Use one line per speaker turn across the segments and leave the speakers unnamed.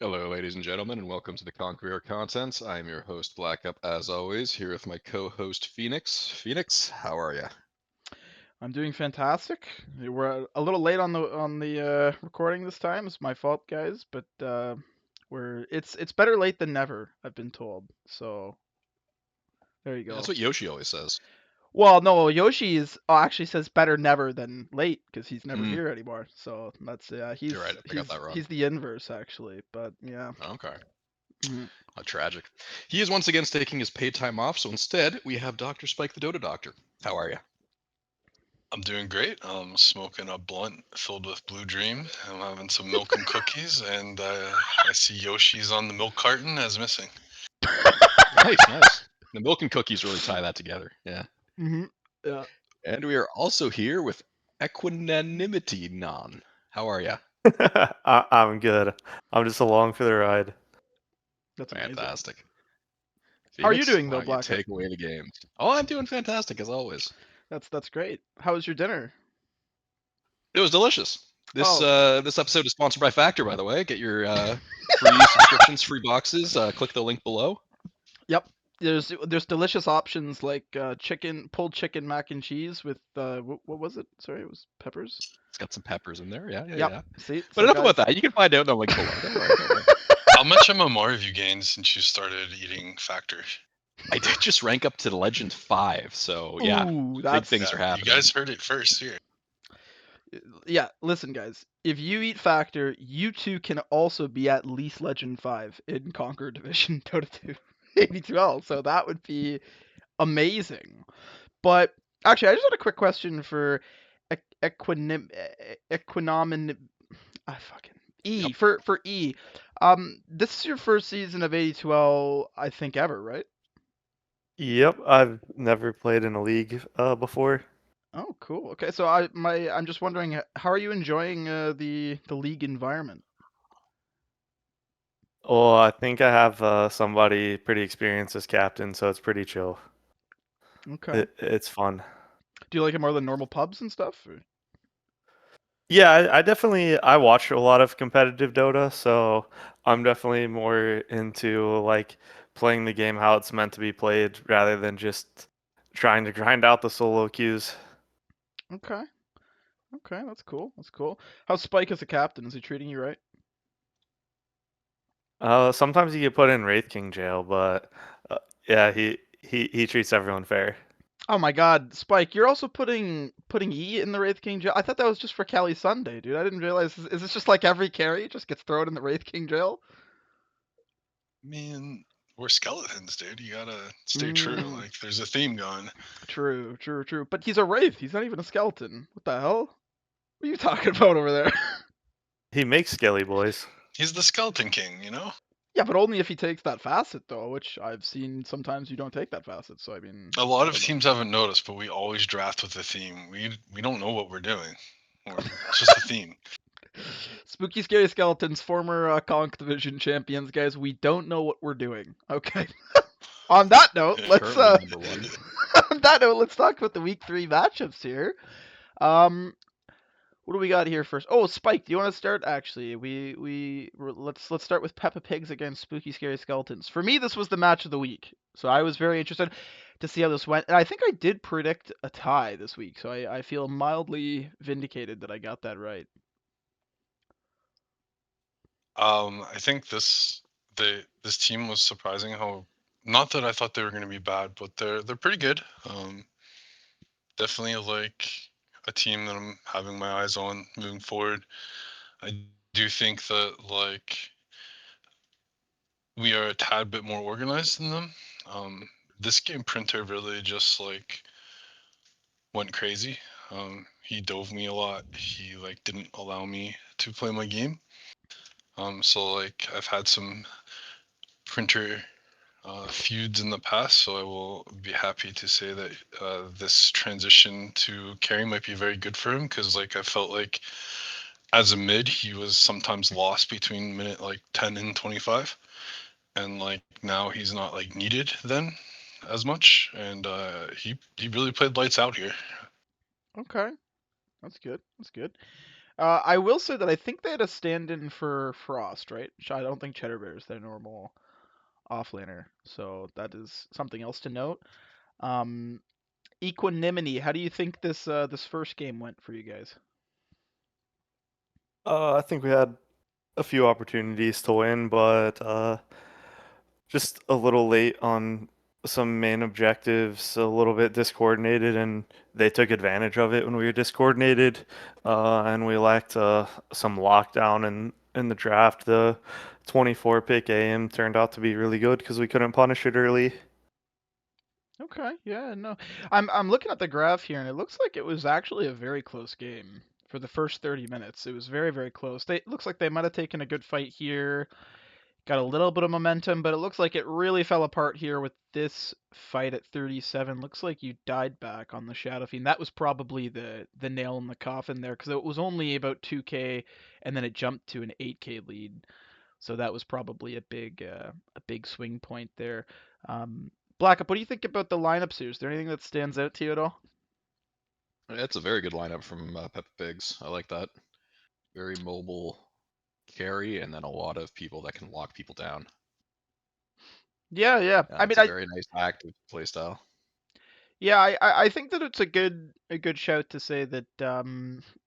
Hello, ladies and gentlemen, and welcome to the Conqueror Contents. I am your host, Black Up, as always, here with my co-host, Phoenix. Phoenix, how are you?
I'm doing fantastic. We're a little late on the recording this time. It's my fault, guys, but it's better late than never. I've been told. So there you
That's
go.
what Yoshi always says.
Well, no, Yoshi is actually says better never than late because he's never
Hmm,
here anymore. So that's
you're right. I got that wrong.
he's the inverse actually. But yeah.
Okay,
Mhm.
how tragic. He is once again taking his paid time off, so instead we have Dr. Spike the Dota Doctor. How are you?
I'm doing great. I'm smoking a blunt filled with Blue Dream. I'm having some milk and cookies, and I see Yoshi's on the milk carton as missing.
Nice, nice. The milk and cookies really tie that together. Yeah.
Mhm. Yeah.
And we are also here with Equanimity Non. How are you?
I'm good. I'm just along for the ride.
That's amazing.
Fantastic.
How are you
Phoenix,
doing
why
though,
don't you
Black Up?
take away the games? Oh, I'm doing fantastic as always.
That's great. How was your dinner?
It was delicious. This
Oh,
this episode is sponsored by Factor, by the way. Get your free subscriptions, free boxes. Click the link below.
yep. There's delicious options like pulled chicken mac and cheese with what was it? Sorry, it was peppers.
It's got some peppers in there. Yeah, yeah,
Yep.
yeah.
See,
But
so
enough about
guys.
that. You can find out in the link below. Don't worry, don't worry.
How much MMR have you gained since you started eating Factor?
I did just rank up to the Legend 5, so yeah,
Ooh,
big
that's
things
Yeah,
are
you
happening.
guys heard it first here.
yeah. Listen, guys. If you eat Factor, you too can also be at least Legend 5 in Conquer Division Dota 2 AD2L. So that would be amazing. But actually, I just had a quick question for Equinomin. I fucking
Yep.
for E. This is your first season of AD2L, I think, ever, right?
Yep, I've never played in a league before.
Oh, cool. Okay, so I'm just wondering, how are you enjoying the league environment?
Well, I think I have somebody pretty experienced as captain, so it's pretty chill.
Okay.
It's fun.
Do you like it more than normal pubs and stuff? Or-
Yeah, I definitely I watch a lot of competitive Dota, so I'm definitely more into like playing the game how it's meant to be played rather than just trying to grind out the solo queues.
Okay. Okay, that's cool. That's cool. How's Spike as a captain? Is he treating you right?
Sometimes you get put in Wraith King jail, but uh, yeah, he treats everyone fair.
Oh my God, Spike, you're also putting E in the Wraith King jail. I thought that was just for Cali Sunday, dude. I didn't realize. Is this just like every carry just gets thrown in the Wraith King jail?
Man, we're skeletons, dude. You gotta stay true.
Mm,
Like, there's a theme going.
true, true, true. But he's a Wraith. He's not even a skeleton. What the hell? What are you talking about over there?
He makes Skelly boys.
He's the skeleton king, you know?
Yeah, but only if he takes that facet though, which I've seen sometimes you don't take that facet. So I mean,
A lot
I
of
don't know.
teams haven't noticed, but we always draft with a theme. We don't know what we're doing. It's just a theme.
Spooky Scary Skeletons, former Conch Division champions, guys. We don't know what we're doing. Okay. On that note, let's
Currently number one.
on that note, let's talk about the week 3 matchups here. Um, what do we got here first? Oh, Spike, do you want to start? Actually, let's start with Peppa Pigs against Spooky Scary Skeletons. For me, this was the match of the week, so I was very interested to see how this went. And I think I did predict a tie this week, so I feel mildly vindicated that I got that right.
I think this team was surprising how, not that I thought they were going to be bad, but they're pretty good. Definitely like a team that I'm having my eyes on moving forward. I do think that like we are a tad bit more organized than them. This game printer really just like went crazy. He dove me a lot. He like didn't allow me to play my game. So like I've had some printer feuds in the past, so I will be happy to say that this transition to carry might be very good for him because like I felt like as a mid he was sometimes lost between minute like 10 and 25, and like now he's not like needed then as much, and he really played lights out here.
Okay, that's good. That's good. I will say that I think they had a stand-in for Frost, right? I don't think Cheddar Bear is their normal offlaner, so that is something else to note. Um, Equanimity, how do you think this first game went for you guys?
I think we had a few opportunities to win, but just a little late on some main objectives, a little bit discoordinated, and they took advantage of it when we were discoordinated, and we lacked some lockdown in the draft. The 24 pick AM turned out to be really good because we couldn't punish it early.
Okay, yeah, no. I'm looking at the graph here and it looks like it was actually a very close game for the first 30 minutes. It was very, very close. It looks like they might have taken a good fight here, got a little bit of momentum, but it looks like it really fell apart here with this fight at 37. Looks like you died back on the Shadow Fiend. That was probably the nail in the coffin there because it was only about 2k and then it jumped to an 8k lead. So that was probably a big swing point there. Blackup, what do you think about the lineups here? Is there anything that stands out to you at all?
It's a very good lineup from Peppa Pigs. I like that. Very mobile carry, and then a lot of people that can lock people down.
Yeah, yeah. I mean,
It's a very nice active playstyle.
yeah, I think that it's a good shout to say that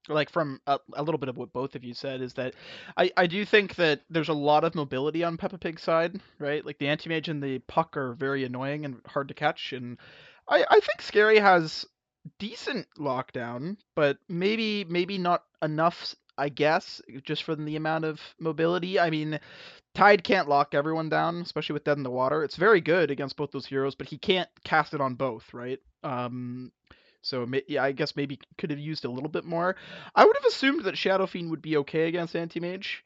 like from a little bit of what both of you said is that I do think that there's a lot of mobility on Peppa Pig's side, right? Like the anti-mage and the puck are very annoying and hard to catch, and I think Scary has decent lockdown, but maybe not enough, I guess, just from the amount of mobility. I mean, Tide can't lock everyone down, especially with Dead in the Water. It's very good against both those heroes, but he can't cast it on both, right? So yeah, I guess maybe could have used a little bit more. I would have assumed that Shadow Fiend would be okay against Anti-Mage.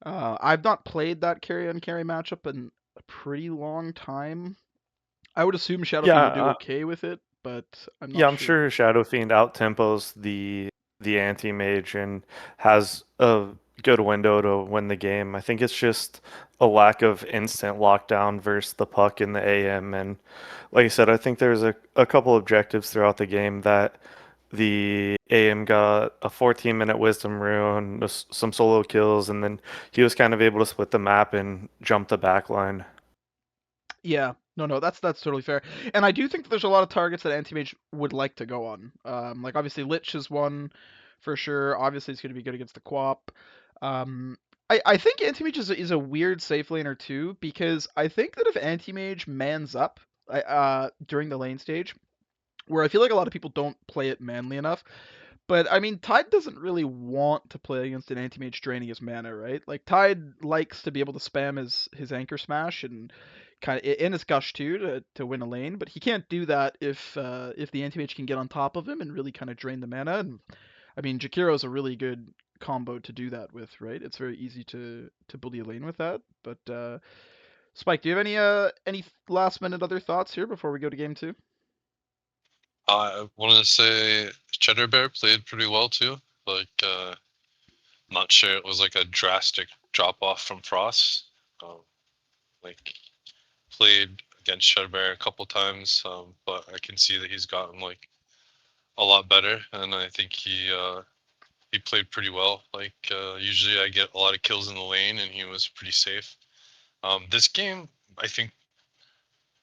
I've not played that carry on carry matchup in a pretty long time. I would assume Shadow
Yeah,
Fiend would do okay with it, but I'm
yeah,
not
I'm
sure.
sure Shadow Fiend out tempos the anti mage and has a good window to win the game. I think it's just a lack of instant lockdown versus the puck in the AM. And like I said, I think there's a couple objectives throughout the game that the AM got a 14-minute wisdom rune, some solo kills, and then he was kind of able to split the map and jump the back line.
Yeah, no, that's totally fair. And I do think that there's a lot of targets that Anti-Mage would like to go on. Like obviously Lich is one for sure. Obviously it's going to be good against the Quap. Um, I think Anti-Mage is a weird safe laner too because I think that if Anti-Mage mans up during the lane stage, where I feel like a lot of people don't play it manly enough, but I mean, Tide doesn't really want to play against an anti-mage draining his mana, right? Like Tide likes to be able to spam his anchor smash and kind of in his gush too to win a lane, but he can't do that if the anti-mage can get on top of him and really kind of drain the mana. And I mean, Jakiro's a really good combo to do that with, right? It's very easy to bully a lane with that. But Spike, do you have any last minute other thoughts here before we go to game two?
I wanted to say Cheddar Bear played pretty well too. Like, not sure it was like a drastic drop off from Frost. Like, played against Cheddar Bear a couple times, but I can see that he's gotten like a lot better, and I think he played pretty well. Like, usually I get a lot of kills in the lane, and he was pretty safe. This game, I think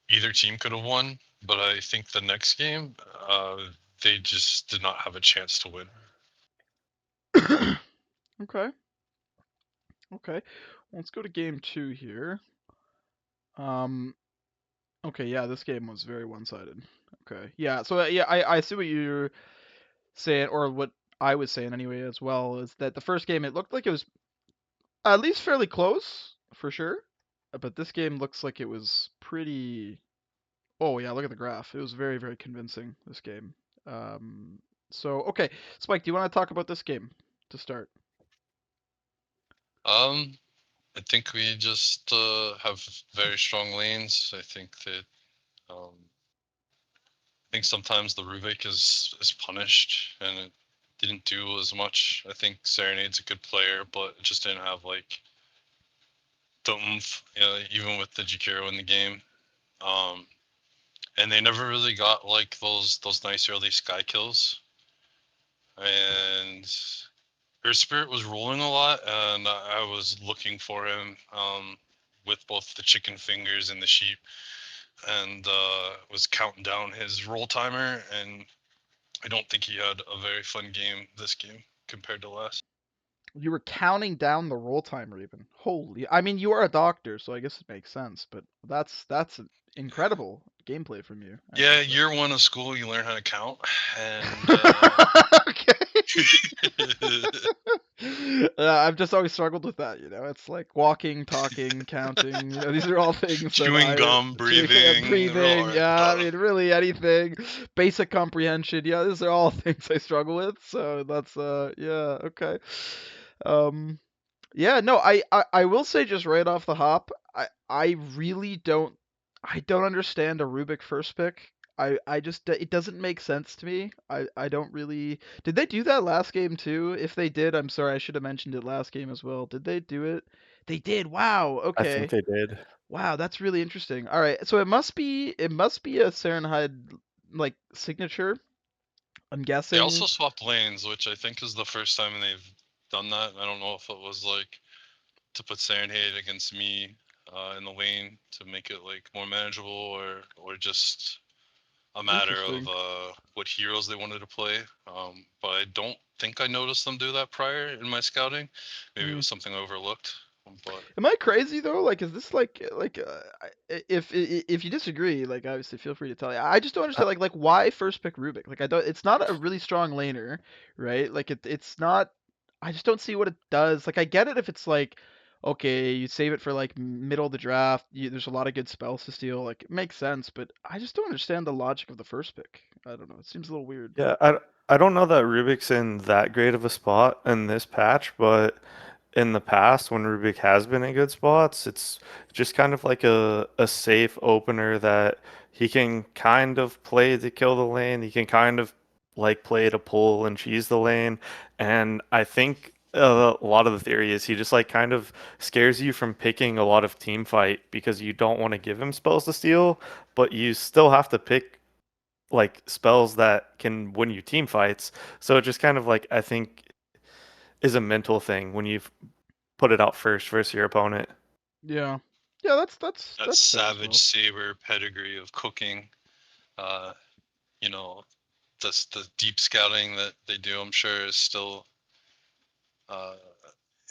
either team could have won, but I think the next game, they just did not have a chance to win.
Okay. Okay. Let's go to game two here. Um, okay, yeah, this game was very one-sided. Okay, yeah, so yeah, I see what you're saying, or what I was saying anyway as well, is that the first game it looked like it was at least fairly close for sure, but this game looks like it was pretty. Oh yeah, look at the graph. It was very very convincing this game. Um, so okay, Spike, do you want to talk about this game to start?
Um, I think we just have very strong lanes. I think sometimes the Ruvik is punished and it didn't do as much. I think Serenade's a good player, but it just didn't have like the oomph, even with the Jakiro in the game. Um, and they never really got like those nice early sky kills. And Earth Spirit was rolling a lot, and I was looking for him with both the chicken fingers and the sheep, and was counting down his roll timer, and I don't think he had a very fun game this game compared to last.
You were counting down the roll timer even. Holy, I mean, you are a doctor, so I guess it makes sense. But that's incredible gameplay from you. I
Yeah,
should say.
year 1 of school, you learn how to count, and
Okay. I've just always struggled with that. It's like walking, talking, counting. These are all things that
chewing gum, breathing, they're all
breathing.
hard.
Yeah, I mean, really anything. Basic comprehension. Yeah, these are all things I struggle with. So that's yeah, okay. Um, yeah, no, I will say just right off the hop, I really don't understand a Rubik first pick. I just it doesn't make sense to me. I don't really. Did they do that last game too? If they did, I'm sorry, I should have mentioned it last game as well. Did they do it? They did. Wow.
I think
Okay.
they did.
Wow, that's really interesting. All right. So it must be a Fahrenheit like signature. I'm
They
guessing.
also swapped lanes, which I think is the first time they've done that. I don't know if it was like to put Serenade against me in the lane to make it like more manageable, or just a matter of
Interesting.
what heroes they wanted to play. But I don't think I noticed them do that prior in my scouting. Maybe it
Hmm.
was something I overlooked. But
Am I crazy though? Like, is this like if you disagree, like obviously feel free to tell me. I just don't
Uh,
understand like why first pick Rubik? Like I don't. It's not a really strong laner, right? Like it's not. I just don't see what it does. Like I get it if it's like okay, you save it for like middle of the draft. There's a lot of good spells to steal. Like it makes sense, but I just don't understand the logic of the first pick. I don't know. It seems a little weird.
yeah, I don't know that Rubik's in that great of a spot in this patch, but in the past when Rubik has been in good spots, it's just kind of like a safe opener that he can kind of play to kill the lane. He can kind of like play to pull and cheese the lane. And I think a lot of the theory is he just like kind of scares you from picking a lot of team fight because you don't want to give him spells to steal, but you still have to pick like spells that can win you team fights. So it just kind of like I think is a mental thing when you put it out first versus your opponent.
Yeah. Yeah, that's
that
that's fair as
Savage
well.
Saber pedigree of cooking, uh, you know, the deep scouting that they do, I'm sure, is still uh,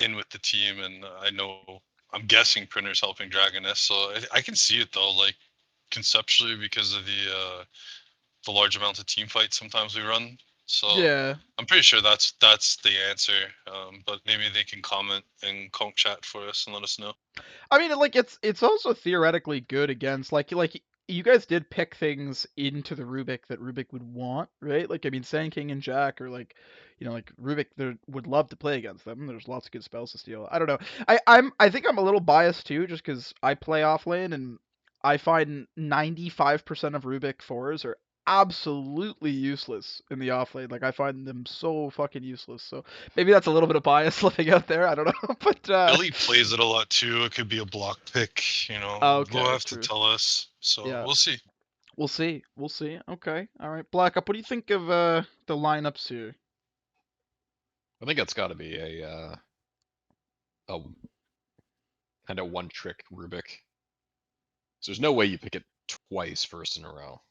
in with the team. And I know, I'm guessing Printer's helping Dragoness, so I can see it though, like conceptually because of the large amount of team fights sometimes we run. So
Yeah.
I'm pretty sure that's the answer. But maybe they can comment in Conk chat for us and let us know.
I mean, like it's also theoretically good against like you guys did pick things into the Rubik that Rubik would want, right? Like I mean, Sand King and Jack are like, like Rubik would love to play against them. There's lots of good spells to steal. I don't know. I think I'm a little biased too, just because I play off lane and I find 95% of Rubik fours are absolutely useless in the off lane. Like I find them so fucking useless. So maybe that's a little bit of bias slipping out there. I don't know, but
Billy plays it a lot too. It could be a block pick, They'll
okay,
have to
true.
tell us. So
Yeah,
we'll see.
we'll see. We'll see. Okay. All right. Black Up, what do you think of the lineups here?
I think it's got to be a kind of one trick Rubik. So there's no way you pick it twice first in a row.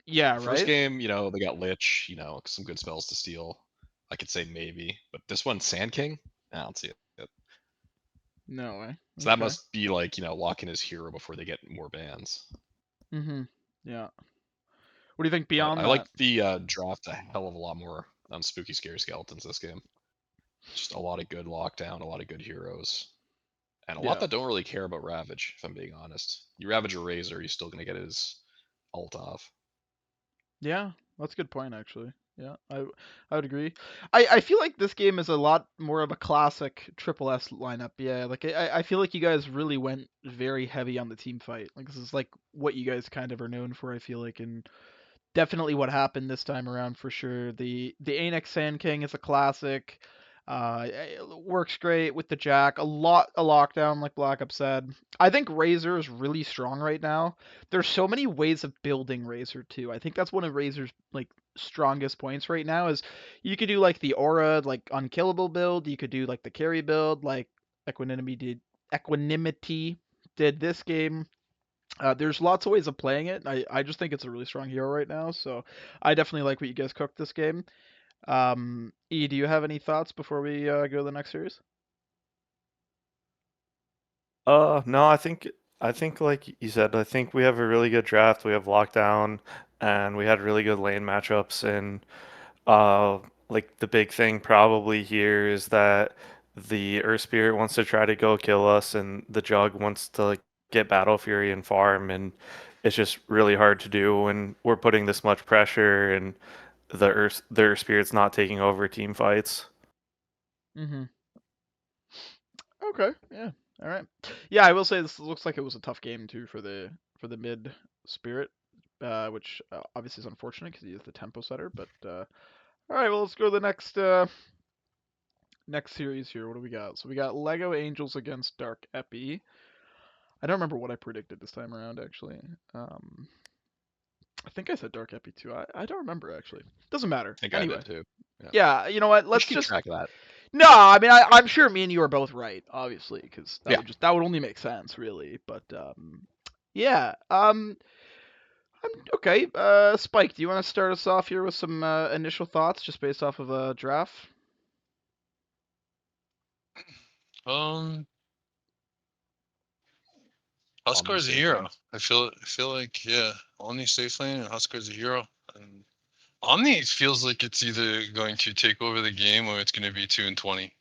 Yeah,
The first
right?
game, they got Lich, some good spells to steal. I could say maybe, but this one, Sand King, I don't see it.
No way.
So that
Okay.
must be like, locking his hero before they get more bans.
Mhm. Yeah. What do you think
But
beyond
I like
that?
the draft a hell of a lot more on Spooky Scary Skeletons this game. Just a lot of good lockdown, a lot of good heroes, and a lot
Yeah.
that don't really care about Ravage, if I'm being honest. You Ravage a Razor, you're still going to get his ult off.
Yeah. That's a good point actually. Yeah, I would agree. I feel like this game is a lot more of a classic triple S lineup. Yeah, like I feel like you guys really went very heavy on the team fight. Like this is like what you guys kind of are known for. I feel like, and definitely what happened this time around for sure. The Anex Sand King is a classic. It works great with the Jack. A lockdown, like Black Up said. I think Razor is really strong right now. There's so many ways of building Razor too. I think that's one of Razor's like strongest points right now is you could do like the aura, like unkillable build. You could do like the carry build, like Equanimity did. Equanimity did this game. There's lots of ways of playing it. I just think it's a really strong hero right now. So I definitely like what you guys cooked this game. Do you have any thoughts before we go to the next series?
No, I think like you said, I think we have a really good draft. We have lockdown, and we had really good lane matchups. And like the big thing probably here is that the Earth Spirit wants to try to go kill us, and the Jug wants to like get Battle Fury and farm, and it's just really hard to do when we're putting this much pressure, and the Earth Spirit's not taking over team fights.
Mm-hmm. Okay. Yeah. All right. Yeah, I will say this looks like it was a tough game too for the mid spirit, which obviously is unfortunate because he is the tempo setter. But all right, well let's go to the next series here. What do we got? So we got Lego Angels against Dark Epi. I don't remember what I predicted this time around actually. I think I said Dark Epi too. I don't remember actually. Doesn't matter.
I think I
Anyway.
did too. Yeah.
Yeah, you know what?
We
Let's
should keep
just
track of that.
No, I mean I'm sure me and you are both right, obviously, because
Yeah.
that would only make sense, really. But yeah, okay. Spike, do you want to start us off here with some initial thoughts, just based off of a draft?
Um,
Omni
Huskar's a
safe
hero.
lane.
I feel like yeah, Omni safe lane and Huskar's a hero. And Omni feels like it's either going to take over the game or it's going to be 2-20.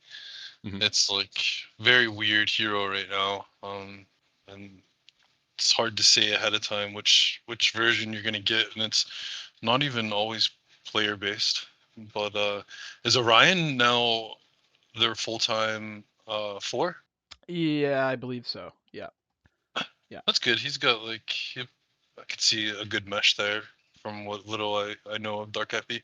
Mhm.
It's like very weird hero right now. And it's hard to say ahead of time which version you're going to get, and it's not even always player based. But is Orion now their full time four?
Yeah, I believe so. Yeah, yeah,
That's good. He's got like I could see a good mesh there from what little I know of Dark Epi.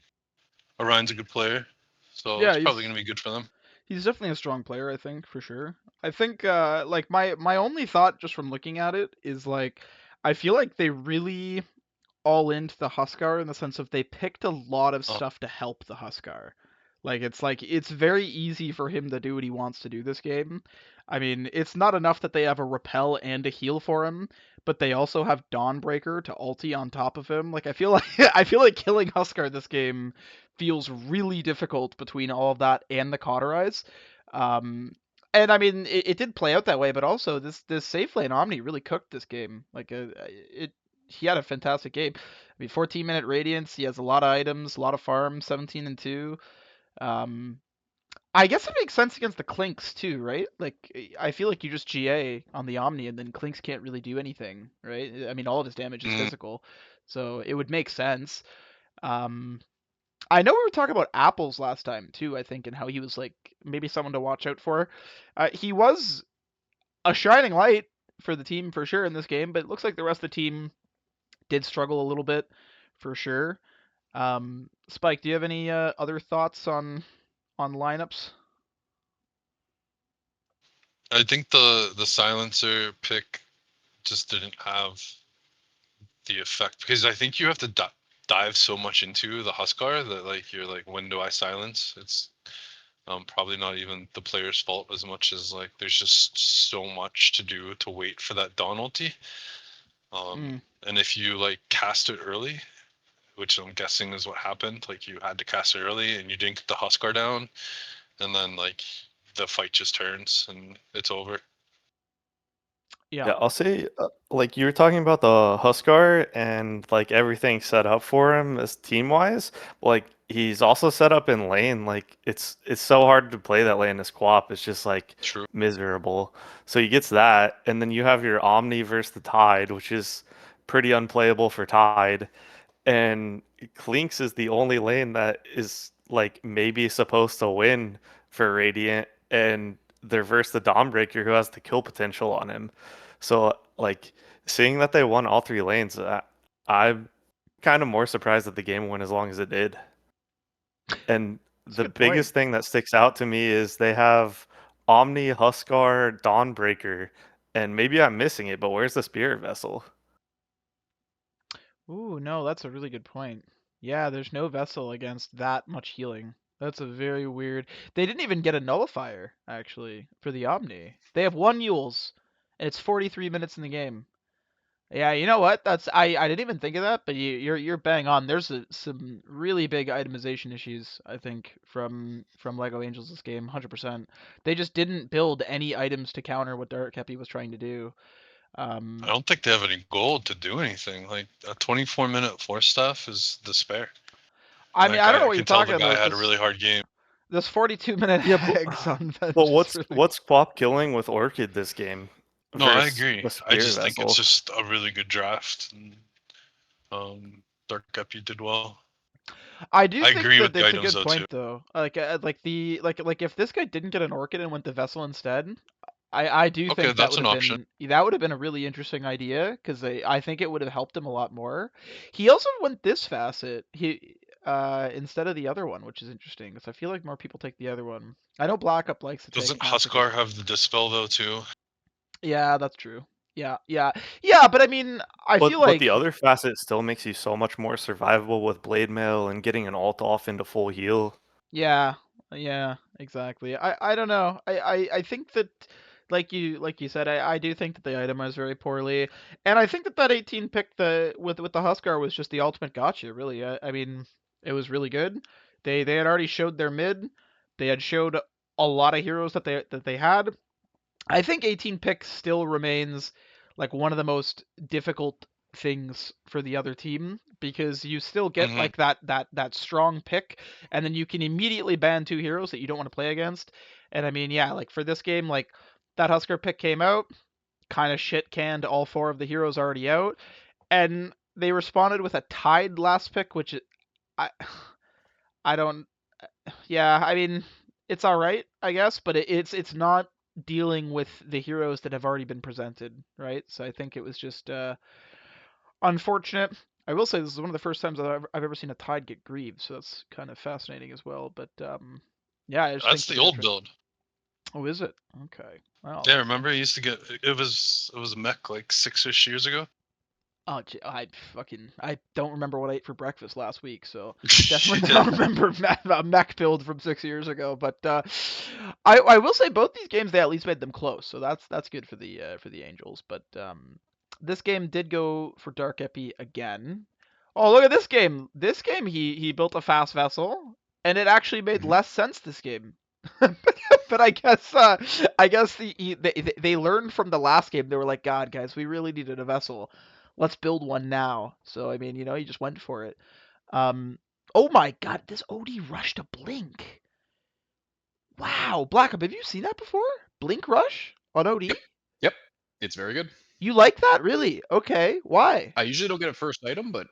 Orion's a good player, so
yeah.
it's probably gonna be good for them.
He's definitely a strong player, I think, for sure. I think like my only thought just from looking at it is like I feel like they really all into the Huskar in the sense of they picked a lot of
Uh,
stuff to help the Huskar. Like it's very easy for him to do what he wants to do this game. I mean, it's not enough that they have a repel and a heal for him, but they also have Dawnbreaker to ulti on top of him. Like I feel like I feel like killing Huskar this game feels really difficult between all of that and the Cauterize. Um, and I mean, it did play out that way, but also this safe lane Omni really cooked this game. Like it he had a fantastic game. I mean, 14-minute radiance. He has a lot of items, a lot of farm. 17 and 2. Um, I guess it makes sense against the Clinks too, right? Like I feel like you just GA on the Omni, and then Clinks can't really do anything, right? I mean, all of his damage is
mm,
physical, so it would make sense. Um, I know we were talking about Apples last time too. I think, and how he was like maybe someone to watch out for. He was a shining light for the team for sure in this game, but it looks like the rest of the team did struggle a little bit for sure. Spike, do you have any other thoughts on lineups?
I think the silencer pick just didn't have the effect because I think you have to dive so much into the Huskar that like you're like, when do I silence? It's probably not even the player's fault as much as like there's just so much to do to wait for that Dawn ulti.
Mm,
And if you like cast it early, which I'm guessing is what happened, like you had to cast it early and you didn't get the Huskar down, and then like the fight just turns and it's over.
yeah.
Yeah, I'll say, like you were talking about the Huskar and like everything set up for him as team wise. Like he's also set up in lane. Like it's so hard to play that lane as Quap. It's just like
True.
miserable. So he gets that, and then you have your Omni versus the Tide, which is pretty unplayable for Tide. And Clinks is the only lane that is like maybe supposed to win for Radiant, and they're versus the Dawnbreaker who has the kill potential on him. So like seeing that they won all three lanes, I'm kind of more surprised that the game went as long as it did. And
That's a
the
good point.
biggest thing that sticks out to me is they have Omni, Huskar, Dawnbreaker, and maybe I'm missing it, but where's the Spirit Vessel?
Ooh, no, that's a really good point. Yeah, there's no vessel against that much healing. That's a very weird. They didn't even get a nullifier actually for the Omni. They have one Yules, and it's 43 minutes in the game. Yeah, you know what? I didn't even think of that, but you're bang on. There's some really big itemization issues I think from Lego Angels this game, 100%. They just didn't build any items to counter what Dark Kepi was trying to do.
I don't think they have any gold to do anything. Like a 24-minute force staff is despair.
I mean,
Like
I don't know
I
what you're
can tell the
talking
guy
about.
had a really hard game.
This 42-minute
Yeah,
eggs on bench
but
is really.
what's Quap killing with Orchid this game
No, I
versus
agree.
the
I
Spirit
just think it's
Vessel?
just a really good draft. And, Dark Epi did well.
I do
I
think
agree
that
with the
it's a
items
good
though too.
point though. Like if this guy didn't get an Orchid and went the Vessel instead, I do
Okay,
think that
that's
would
an
have
option.
been a really interesting idea because I think it would have helped him a lot more. He also went this facet instead of the other one, which is interesting because I feel like more people take the other one. I know Black Up likes to take
Doesn't
massive.
Huskar have the dispel though too?
Yeah, that's true. Yeah. But I mean, I feel
But the
like
other facet still makes you so much more survivable with Blade Mail and getting an ult off into full heal.
yeah, yeah, exactly. I don't know. I think that like you said, I do think that they itemized very poorly, and I think that that 18 pick with the Huskar was just the ultimate gotcha. Really, I mean, it was really good. They had already showed their mid. They had showed a lot of heroes that they had. I think 18 pick still remains like one of the most difficult things for the other team because you still get
Hmm.
like that strong pick and then you can immediately ban two heroes that you don't want to play against. And I mean, yeah, like for this game, like that Husker pick came out, kind of shit canned all four of the heroes already out, and they responded with a tied last pick, which I I don't yeah, I mean, it's all right, I guess, but it's not dealing with the heroes that have already been presented, right? So I think it was just unfortunate. I will say this is one of the first times I've ever seen a Tide get grieved, so that's kind of fascinating as well. But yeah, I just think
That's
for
the
the
old
different.
build.
Oh, is it? Okay. Well,
Yeah,
that's
remember he used to get it was mech like 6-ish years ago.
oh, I don't remember what I ate for breakfast last week, so definitely
Yeah.
don't remember a mech build from 6 years ago. But I will say both these games they at least made them close, so that's good for the Angels. But this game did go for Dark Epi again. Oh, look at this game! This game he built a fast vessel, and it actually made
Mhm.
less sense this game. But I guess they learned from the last game. They were like, God, guys, we really needed a vessel. Let's build one now. So I mean, he just went for it. Um, oh my God, this OD rushed a blink. Wow, Black Up, have you seen that before? Blink rush on OD?
Yep. Yep. It's very good.
You like that, really? Okay, why?
I usually don't get it first item, but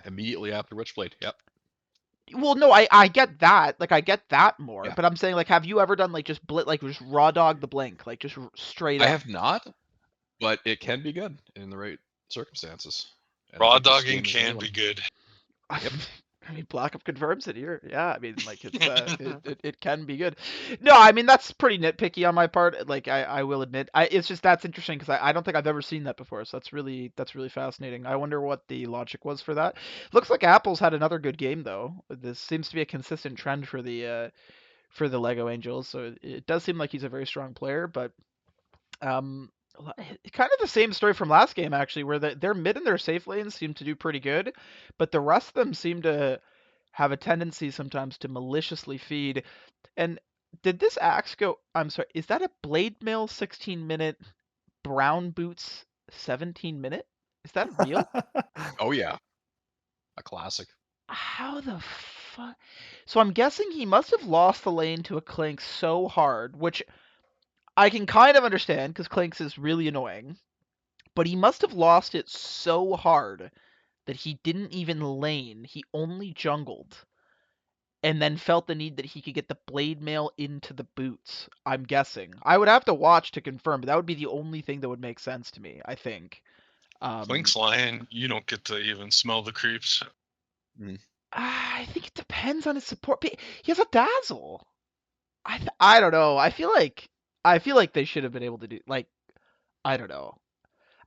immediately after Witchblade. Yep.
Well, no, I get that. Like I get that more,
Yeah.
but I'm saying like, have you ever done like just raw dog the blink, like just straight
I
up?
have not, but it can be good in the right circumstances. And I
Raw
think this
dogging
game is the
can
new one.
be good.
Yep.
I mean, Black Up confirms it here. Yeah, I mean, like it can be good. No, I mean that's pretty nitpicky on my part. Like I will admit, it's just that's interesting because I don't think I've ever seen that before. So that's really fascinating. I wonder what the logic was for that. Looks like Apple's had another good game though. This seems to be a consistent trend for the Lego Angels. So it does seem like he's a very strong player, but um, kind of the same story from last game actually, where their mid and their safe lanes seem to do pretty good, but the rest of them seem to have a tendency sometimes to maliciously feed. And did this axe go? I'm sorry, is that a blade mail 16-minute, brown boots 17-minute? Is that real?
Oh yeah, a classic.
How the fuck? So I'm guessing he must have lost the lane to a Clink so hard, which I can kind of understand because Clinks is really annoying. But he must have lost it so hard that he didn't even lane, he only jungled, and then felt the need that he could get the blade mail into the boots. I'm guessing. I would have to watch to confirm, but that would be the only thing that would make sense to me, I think.
Link's lying. You don't get to even smell the creeps.
Mm.
I think it depends on his support. He has a dazzle. I don't know. I feel like they should have been able to do like I don't know.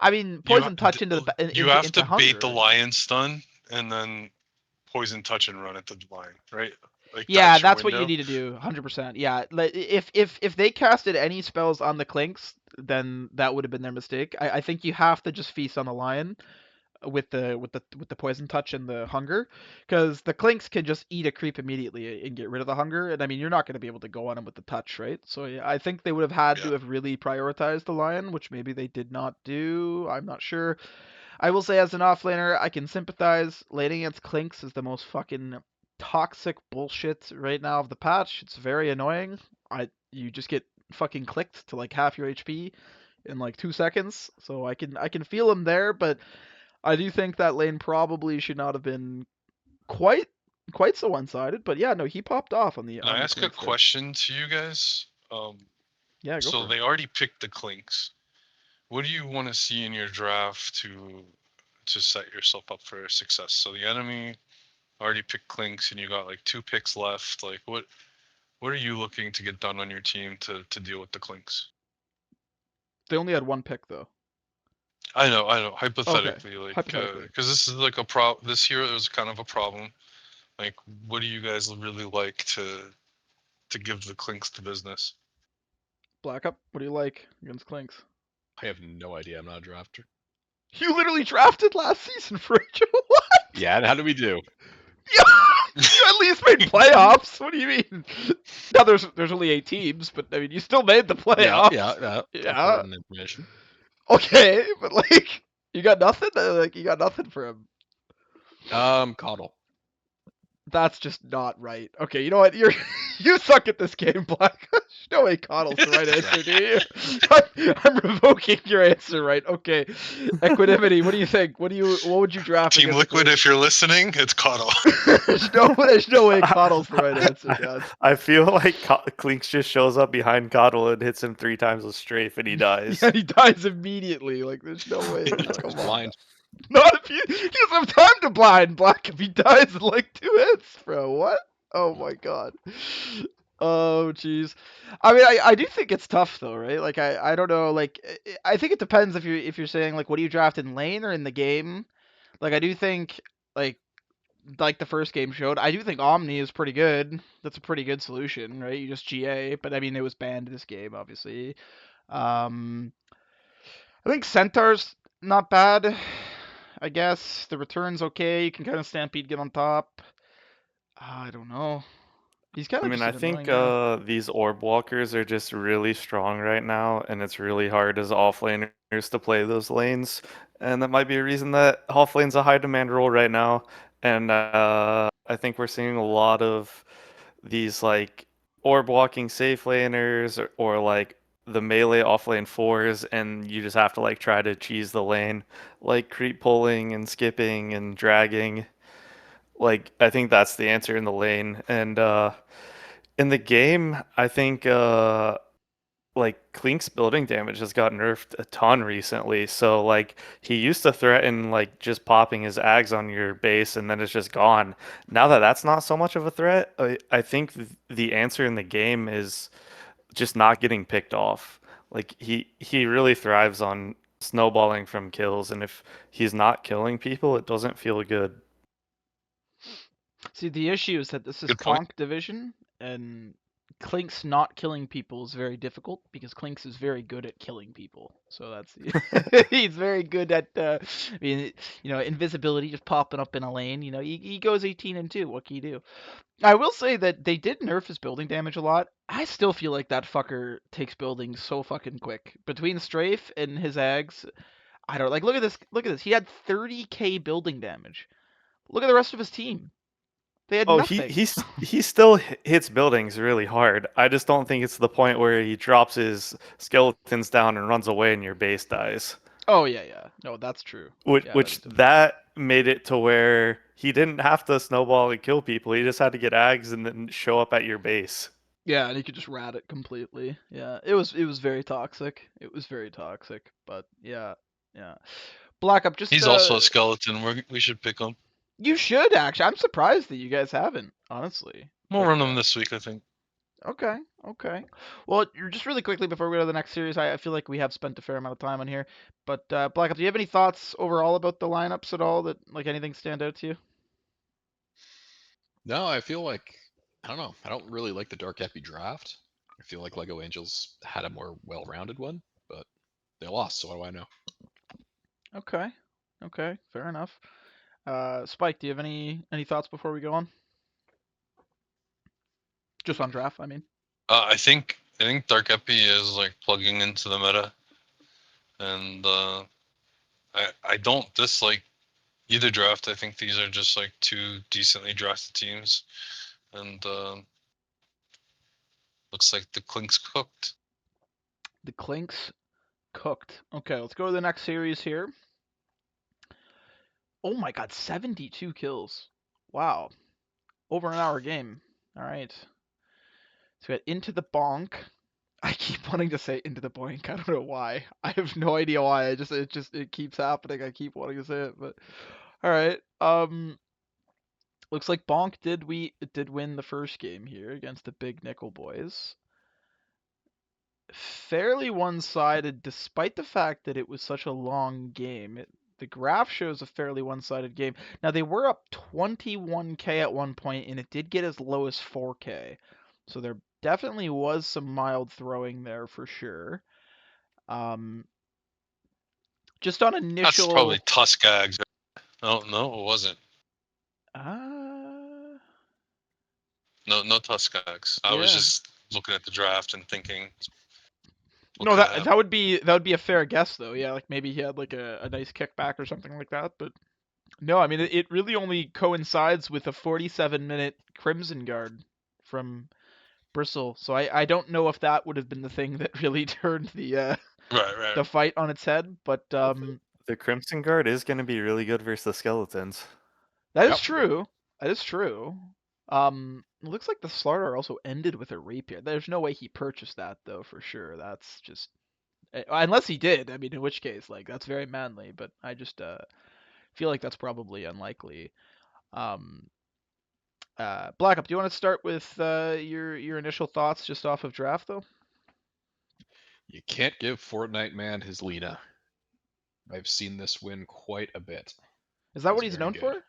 I mean, poison touch
you have
into
to bait the
hunger.
lion stun and then poison touch and run at the lion, right? Like
Yeah,
that's your
that's what you
window.
need to do. 100%. Yeah, like if they casted any spells on the clinks, then that would have been their mistake. I think you have to just feast on the lion with the poison touch and the hunger, because the clinks can just eat a creep immediately and get rid of the hunger, and I mean you're not going to be able to go on them with the touch, right? So yeah, I think they would have had to
Yeah.
have really prioritized the lion, which maybe they did not do. I'm not sure. I will say as an offlaner, I can sympathize. Laning against clinks is the most fucking toxic bullshit right now of the patch. It's very annoying. You just get fucking clicked to like half your HP in like 2 seconds. So I can feel him there, but I do think that lane probably should not have been quite so one-sided. But yeah, no, he popped off on the
Can I ask a
clinks there.
question to you guys?
Yeah, go
So
for it.
they already picked the clinks. What do you want to see in your draft to set yourself up for success? So the enemy already picked clinks, and you got like 2 picks left. Like what are you looking to get done on your team to deal with the clinks?
They only had one pick though.
I know.
Okay,
Hypothetically, like,
hypothetically.
because this is like this hero is kind of a problem. Like, what do you guys really like to give the clinks the business?
Black up. What do you like against clinks?
I have no idea. I'm not a drafter.
You literally drafted last season for Rachel.
Yeah, and how do we do?
You at least made playoffs. What do you mean? Now there's only 8 teams, but I mean you still made the playoffs.
Yeah.
Yeah.
Important information.
Okay, but like you got nothing. Like you got nothing for him.
Coddle.
That's just not right. Okay, you know what? You suck at this game, Black. No way, Coddle's the right answer, do you? I'm revoking your answer. Right? Okay. Equanimity. What do you think? What would you draft
Team
against
Liquid,
Clinks?
if you're listening, it's Coddle.
There's no way Coddle's the right answer, guys.
I feel like Clinks just shows up behind Coddle and hits him 3 times with strafe and he dies.
Yeah, he dies immediately. Like, there's no way.
He's
Come on.
blind.
Not if he doesn't have time to blind Black if he dies in like 2 hits, bro. What? Oh my god. Oh jeez. I mean, I do think it's tough though, right? Like, I don't know. Like, I think it depends if you're saying like, what do you draft in lane or in the game? Like, I do think like the first game showed, I do think Omni is pretty good. That's a pretty good solution, right? You just GA, but I mean, it was banned this game, obviously. Um, I think Centaur's not bad. I guess the return's okay. You can kind of stampede, get on top. I don't know. He's kind
I
of
mean,
just
I
an annoying
think
guy.
these orb walkers are just really strong right now, and it's really hard as offlaners to play those lanes. And that might be a reason that off lane's a high demand role right now. And I think we're seeing a lot of these like orb walking safe laners or like the melee offlane fours, and you just have to like try to cheese the lane, like creep pulling and skipping and dragging. Like I think that's the answer in the lane. And in the game, I think like Klink's building damage has got nerfed a ton recently. So like he used to threaten like just popping his ags on your base and then it's just gone. Now that that's not so much of a threat, I think the answer in the game is just not getting picked off. Like he really thrives on snowballing from kills, and if he's not killing people, it doesn't feel good.
See, the issue is that this is
Good point.
Conk division, and Klink's not killing people is very difficult because Klink's is very good at killing people. So that's he's very good at I mean, invisibility, just popping up in a lane. He goes 18-2. What can you do? I will say that they did nerf his building damage a lot. I still feel like that fucker takes buildings so fucking quick. Between Strafe and his Ags, I don't like. Look at this. Look at this. He had 30k building damage. Look at the rest of his team. They had
Oh,
nothing.
he still hits buildings really hard. I just don't think it's the point where he drops his skeletons down and runs away and your base dies.
Oh yeah. No, that's true. Yeah, that is
Which
different.
that made it to where he didn't have to snowball and kill people. He just had to get ags and then show up at your base.
Yeah, and he could just rat it completely. Yeah, it was very toxic. It was very toxic. But yeah. Black up just
He's also a skeleton. We should pick him.
You should actually. I'm surprised that you guys haven't, honestly.
We'll
But
run them this week, I think.
okay, okay. Well, just really quickly before we go to the next series, I feel like we have spent a fair amount of time on here. But Black Ops, do you have any thoughts overall about the lineups at all? That like anything stand out to you?
No, I feel like I don't know. I don't really like the Dark Epi draft. I feel like Lego Angels had a more well-rounded one, but they lost. So what do I know?
Okay, okay, fair enough. Spike, do you have any thoughts before we go on? Just on draft, I mean.
I think Dark Epi is like plugging into the meta, and I don't dislike either draft. I think these are just like two decently drafted teams, and looks like the Clink's cooked.
The Clinks cooked. Okay, let's go to the next series here. Oh my god, 72 kills. Wow. Over an hour game. All right. So we got Into the Bonk. I keep wanting to say Into the Boink. I don't know why. I have no idea why. It keeps happening. I keep wanting to say it, but all right. Looks like Bonk did win the first game here against the Big Nickel Boys. Fairly one-sided, despite the fact that it was such a long game. The graph shows a fairly one-sided game. Now they were up 21k at one point, and it did get as low as 4k. So there definitely was some mild throwing there for sure. Just on
That's
initial.
probably Tuskags. No, it wasn't. No Tuskags. I was
Yeah.
just looking at the draft and thinking.
No, that would be a fair guess though. Yeah, like maybe he had like a nice kickback or something like that. But no, I mean it really only coincides with a 47-minute Crimson Guard from Bristle. So I don't know if that would have been the thing that really turned the
Right.
fight on its head. But
The Crimson Guard is going to be really good versus the Skeletons.
that is
Yep.
true. That is true. It looks like the Slardar also ended with a rapier. There's no way he purchased that though, for sure. That's just unless he did. I mean, in which case, like that's very manly. But I just feel like that's probably unlikely. Um, Black Up, do you want to start with your initial thoughts just off of draft though?
You can't give Fortnite Man his Lena. I've seen this win quite a bit.
Is that what
He's
he's
very
known
good.
for?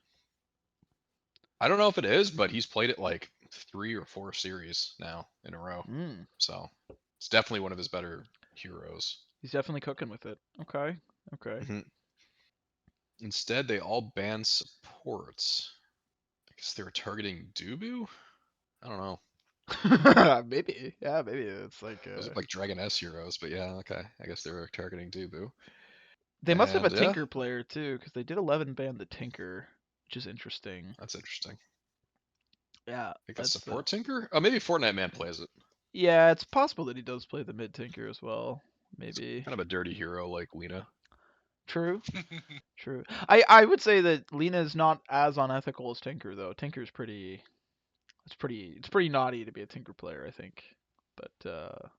I don't know if it is, but he's played it like 3 or 4 series now in a row.
Mm,
So it's definitely one of his better heroes.
he's definitely cooking with it. Okay.
Instead, they all banned supports. I guess they were targeting Dubu? I don't know.
Maybe. Yeah, maybe it's like
Those look like Dragon S heroes, but yeah, okay. I guess they were targeting Dubu.
they must have a
And, yeah.
Tinker player too, because they did 11 ban the Tinker, which is interesting.
That's interesting.
Yeah,
I think a
that's
support Tinker? Oh, maybe Fortnite Man plays it.
Yeah, it's possible that he does play the mid Tinker as well. Maybe.
Kind of a dirty hero like Lena.
True. True. I would say that Lena is not as unethical as Tinker though. Tinker's pretty. It's pretty naughty to be a Tinker player, I think. But do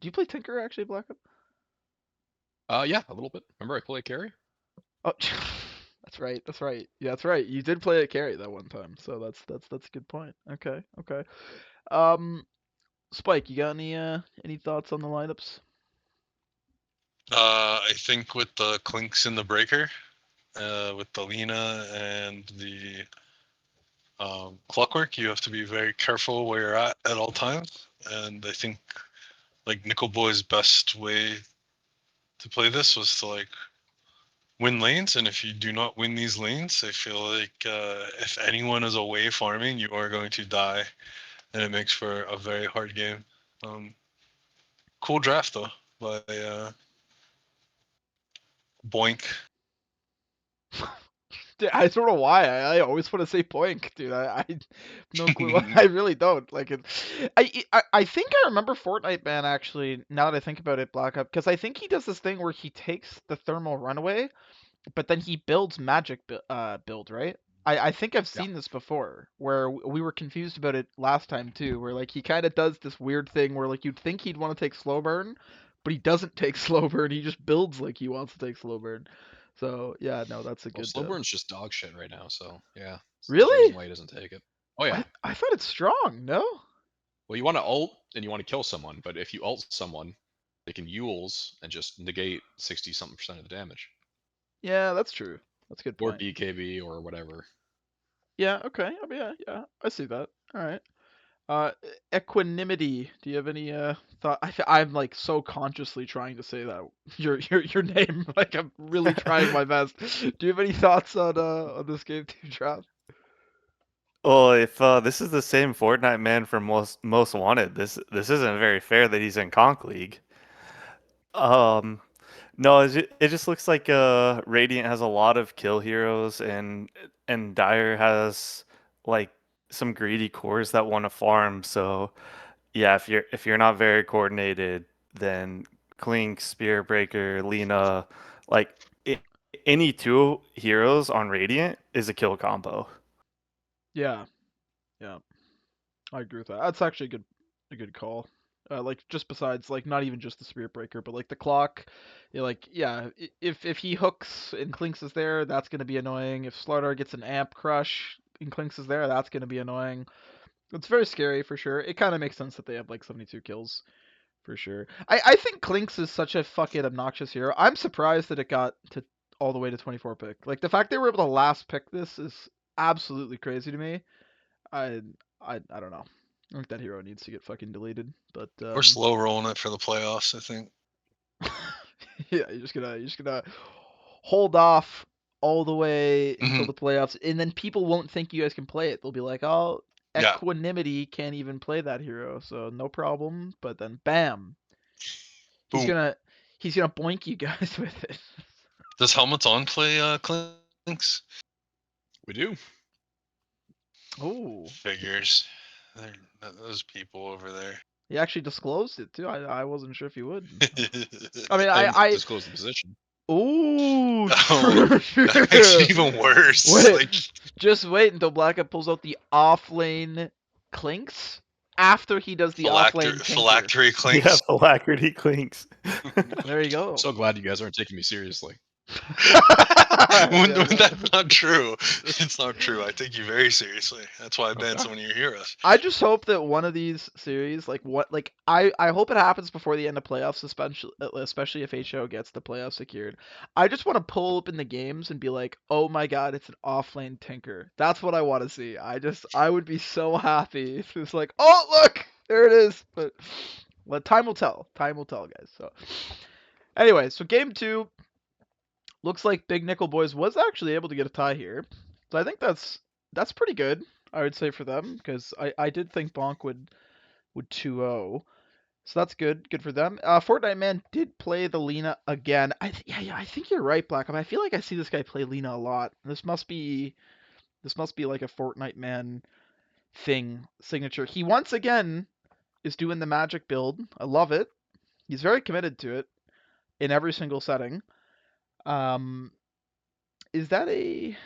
you play Tinker actually, Black Up?
Yeah, a little bit. Remember I play carry?
Oh, that's right. That's right. Yeah, that's right. You did play at carry that one time, so that's a good point. Okay. Okay. Spike, you got any thoughts on the lineups?
I think with the Clinks in the breaker, with the Lena and the Clockwork, you have to be very careful where you're at all times. And I think like Nickel Boy's best way to play this was to like win lanes, and if you do not win these lanes, I feel like if anyone is away farming, you are going to die, and it makes for a very hard game. Cool draft though by Boink.
Dude, I don't know why. I always want to say Poink, dude. I no clue. I really don't. Like it. I think I remember Fortnite Man actually. Now that I think about it, Black Up, because I think he does this thing where he takes the thermal runaway, but then he builds magic build, right? I think I've
Yeah.
seen this before, where we were confused about it last time too, where like he kind of does this weird thing where like you'd think he'd want to take slow burn, but he doesn't take slow burn. He just builds like he wants to take slow burn. So yeah, no, that's a
Well,
good.
Slowburn's just dog shit right now, so yeah. There's a
Really?
reason why he doesn't take it. Oh yeah.
I thought it's strong. No.
Well, you want to ult and you want to kill someone, but if you ult someone, they can Yules and just negate 60-something% of the damage,
Yeah, that's true. That's a good
or
point.
BKB or whatever.
Yeah. Okay. I mean, yeah. I see that. All right. Equanimity. Do you have any thought? I'm like so consciously trying to say that your name. Like I'm really trying my best. Do you have any thoughts on this game too, Trav?
Well, if this is the same Fortnite man from Most Wanted, this isn't very fair that he's in Conk League. Um, no, it just looks like Radiant has a lot of kill heroes, and Dire has like some greedy cores that want to farm. So yeah, if you're not very coordinated, then Clink, Spear Breaker, Lina, like I any two heroes on Radiant is a kill combo.
Yeah. Yeah. I agree with that. That's actually a good call. Like just besides like not even just the Spirit Breaker, but like the clock, like yeah, if he hooks and Clinks is there, that's gonna be annoying. If Slardar gets an amp crush and Clinks is there, that's gonna be annoying. It's very scary for sure. It kind of makes sense that they have like 72 kills for sure. I think Clinks is such a fucking obnoxious hero. I'm surprised that it got to all the way to 24 pick. Like the fact they were able to last pick this is absolutely crazy to me. I I don't know. I think that hero needs to get fucking deleted. But
We're slow rolling it for the playoffs, I think.
yeah, you're just gonna hold off all the way until
Mhm.
the playoffs, and then people won't think you guys can play it. They'll be like, "Oh,
Yeah.
Equanimity can't even play that hero, so no problem." But then, bam, he's
Boom.
gonna he's gonna boink you guys with it.
Does Helmets On play Clinks?
We do.
Oh,
Figures. Those people over there.
he actually disclosed it too. I wasn't sure if he would. I mean,
I didn't
I
disclose the position.
Ooh,
Oh, that makes
true.
it even worse.
Wait,
Like,
just wait until Blackup pulls out the offlane Clinks after he does the offlane Tinker.
phylactery
Yeah,
Clinks.
Alacrity Clinks.
There you go.
I'm so glad you guys aren't taking me seriously.
when,
Yeah,
when
no.
that's not true, it's not true. I take you very seriously. That's why I banned
Okay.
some of your heroes.
I just hope that one of these series, I hope it happens before the end of playoffs, especially if HO gets the playoffs secured. I just want to pull up in the games and be like, oh my god, it's an offlane Tinker. That's what I want to see. I would be so happy if it's like, oh look, there it is. But well, time will tell. Time will tell, guys. So anyway, so game two looks like Big Nickel Boys was actually able to get a tie here. So I think that's pretty good. I would say for them because I did think Bonk would 2-0. So that's good. Good for them. Fortnite Man did play the Lina again. Yeah, I think you're right, Blackham. I feel like I see this guy play Lina a lot. This must be like a Fortnite Man thing signature. He once again is doing the magic build. I love it. He's very committed to it in every single setting. Um, is that a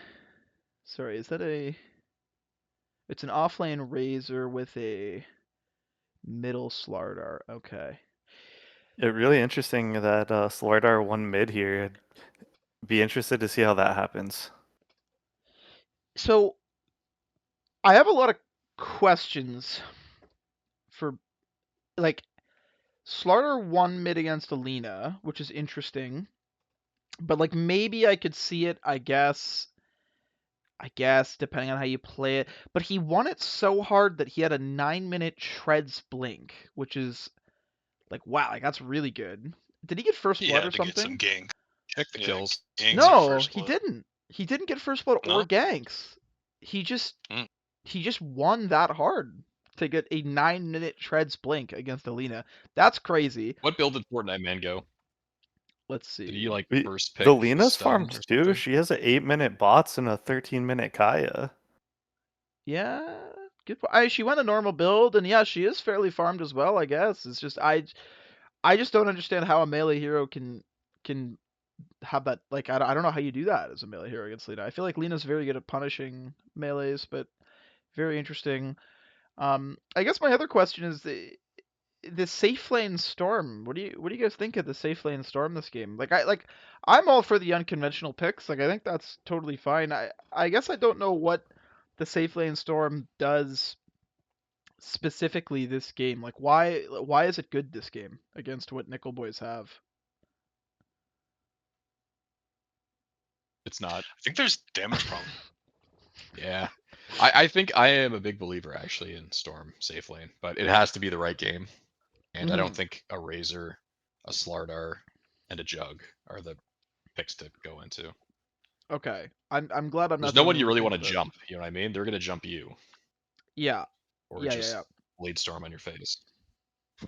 sorry? Is that a? It's an offlane Razor with a middle Slardar. Okay.
Really interesting that Slardar won mid here. I'd be interested to see how that happens.
So I have a lot of questions for like Slardar won mid against Alina, which is interesting. But like maybe I could see it, I guess, depending on how you play it. But he won it so hard that he had a 9-minute Treads blink, which is like wow, like that's really good. Did he get first
He
blood or
had to get some
something?
gank.
Check the
Yeah,
kills.
ganks or
No,
first
he
blood.
didn't. He didn't get first blood or
No?
ganks. He just
Mm.
he just won that hard to get a 9-minute Treads blink against Alina. That's crazy.
What build did Fortnite Man go?
Let's
Did
see.
he like first
The
pick
Lina's
stuns
farmed
or
too.
something?
She has an 8-minute bots and a 13-minute Kaya.
Yeah, good. She went a normal build, and yeah, she is fairly farmed as well. I guess it's just I just don't understand how a melee hero can have that. Like I don't know how you do that as a melee hero against Lina. I feel like Lina's very good at punishing melees, but very interesting. I guess my other question is the safe lane storm. What do you guys think of the safe lane storm this game? I'm all for the unconventional picks. Like I think that's totally fine. I guess I don't know what the safe lane storm does specifically this game. Like why is it good this game against what Nickel Boys have?
It's not.
I think there's damage problem.
Yeah. I think I am a big believer actually in Storm safe lane, but it has to be the right game. And I don't think a Razor, a Slardar, and a Jug are the picks to go into.
Okay. I'm glad I'm
There's
not
no
the
one
only
you
one
really
who
want
thinks
to
that.
jump. You know what I mean? They're gonna jump you,
Yeah.
or
Yeah,
just
yeah,
lead Storm on your face.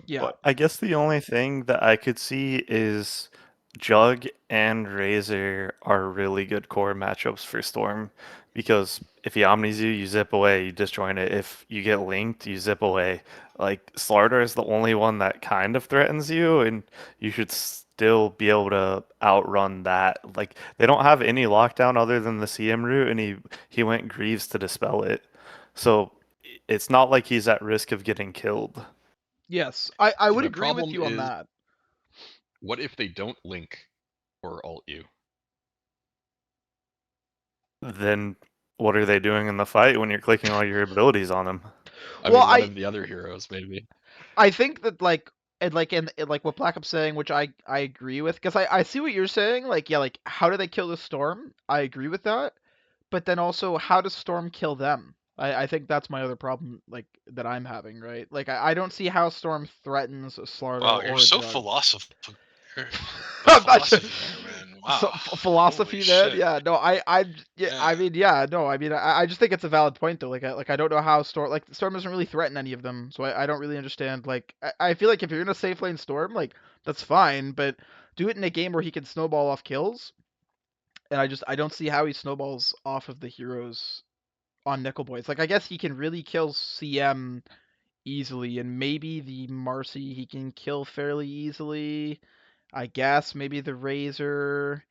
yeah.
But I guess the only thing that I could see is Jug and Razor are really good core matchups for Storm because if he omnis you, you zip away, you disjoin it. If you get linked, you zip away. Like Slardar is the only one that kind of threatens you, and you should still be able to outrun that. Like they don't have any lockdown other than the CM route, and he went Greaves to dispel it. So it's not like he's at risk of getting killed.
Yes. I
See,
would
my
agree with
problem
you on
is,
that.
what if they don't link or ult you?
Then what are they doing in the fight when you're clicking all your abilities on them?
I
Well,
mean, one of the other heroes maybe.
I think that like what Black Up's saying, which I agree with, because I see what you're saying. Like yeah, like how do they kill the storm? I agree with that. But then also, how does Storm kill them? I think that's my other problem, like that I'm having, right? Like I don't see how Storm threatens a Slardar
Wow, you're
or a
so
Jug.
you're a
I'm not sure.
philosophy there, man.
So,
Wow. Holy
philosophy, man.
shit.
Yeah, no, yeah,
Yeah.
I mean, yeah, no, I mean, I just think it's a valid point though. I don't know how Storm, like Storm doesn't really threaten any of them, so I don't really understand. Like, I feel like if you're in a safe lane Storm, like that's fine, but do it in a game where he can snowball off kills, and I don't see how he snowballs off of the heroes on Nickel Boys. Like, I guess he can really kill CM easily, and maybe the Marcy he can kill fairly easily. I guess maybe the Razor.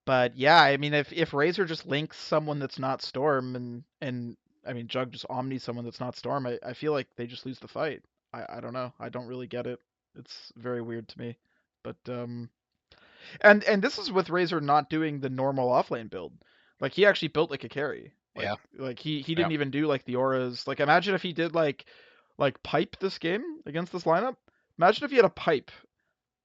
But yeah, I mean, if Razor just links someone that's not Storm, and I mean Jug just omni someone that's not Storm, I feel like they just lose the fight. I don't know. I don't really get it. It's very weird to me. But and this is with Razor not doing the normal offlane build. Like he actually built like a carry.
Yeah.
Like he
Yeah.
didn't even do like the auras. Like imagine if he did like pipe this game against this lineup. Imagine if he had a pipe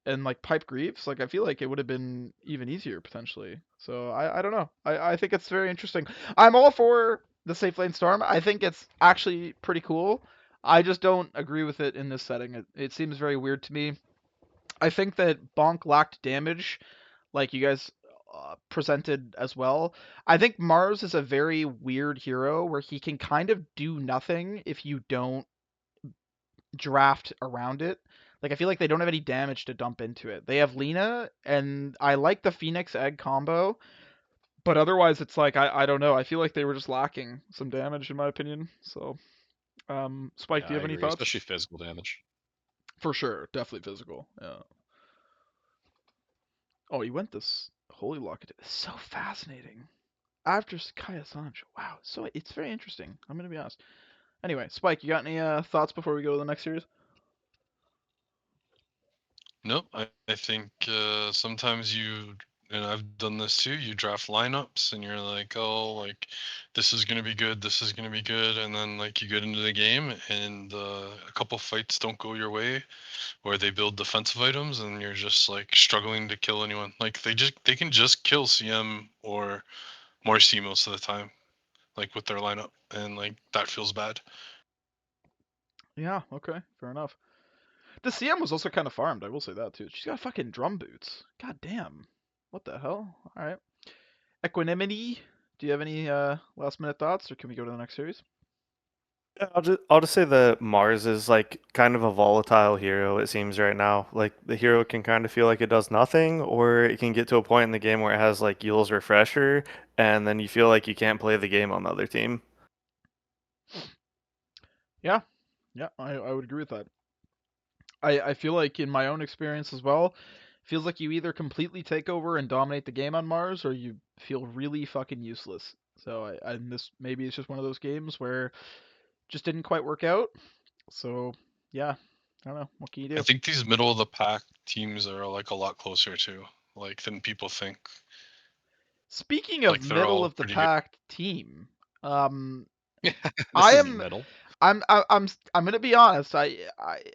and like pipe Greaves. Like I feel like it would have been even easier potentially. So I don't know. I think it's very interesting. I'm all for the safe lane storm. I think it's actually pretty cool. I just don't agree with it in this setting. It seems very weird to me. I think that Bonk lacked damage, like you guys presented as well. I think Mars is a very weird hero where he can kind of do nothing if you don't draft around it. Like I feel like they don't have any damage to dump into it. They have Lena, and I like the Phoenix Egg combo, but otherwise it's like I don't know. I feel like they were just lacking some damage in my opinion. So, Spike,
Yeah,
do you
I
have any
agree,
thoughts?
especially physical damage.
For sure, definitely physical. Yeah. Oh, you went this Holy Lock. So fascinating. After Kaya Sancho. Wow. So it's very interesting. I'm gonna be honest. Anyway, Spike, you got any thoughts before we go to the next series?
Nope. I think sometimes and I've done this too, you draft lineups and you're like, oh, like this is going to be good, this is going to be good. And then like you get into the game and a couple fights don't go your way or they build defensive items and you're just like struggling to kill anyone. Like they can just kill CM or Marcy most of the time, like with their lineup. And like that feels bad.
Yeah. Okay. Fair enough. The CM was also kind of farmed. I will say that too. She's got fucking drum boots. God damn. What the hell? All right. Equanimity. Do you have any last minute thoughts, or can we go to the next series?
Yeah, I'll just say that Mars is like kind of a volatile hero, it seems right now. Like the hero can kind of feel like it does nothing, or it can get to a point in the game where it has like Yule's refresher, and then you feel like you can't play the game on the other team.
Yeah. Yeah. I would agree with that. I feel like in my own experience as well, feels like you either completely take over and dominate the game on Mars, or you feel really fucking useless. So and this maybe it's just one of those games where just didn't quite work out. So yeah. I don't know. What can you
I
do?
think these middle of the pack teams are like a lot closer to than people think.
Speaking of
Like they're
middle
all
of the
pretty good.
pack team,
This
I
isn't
am
middle.
I'm gonna be honest. I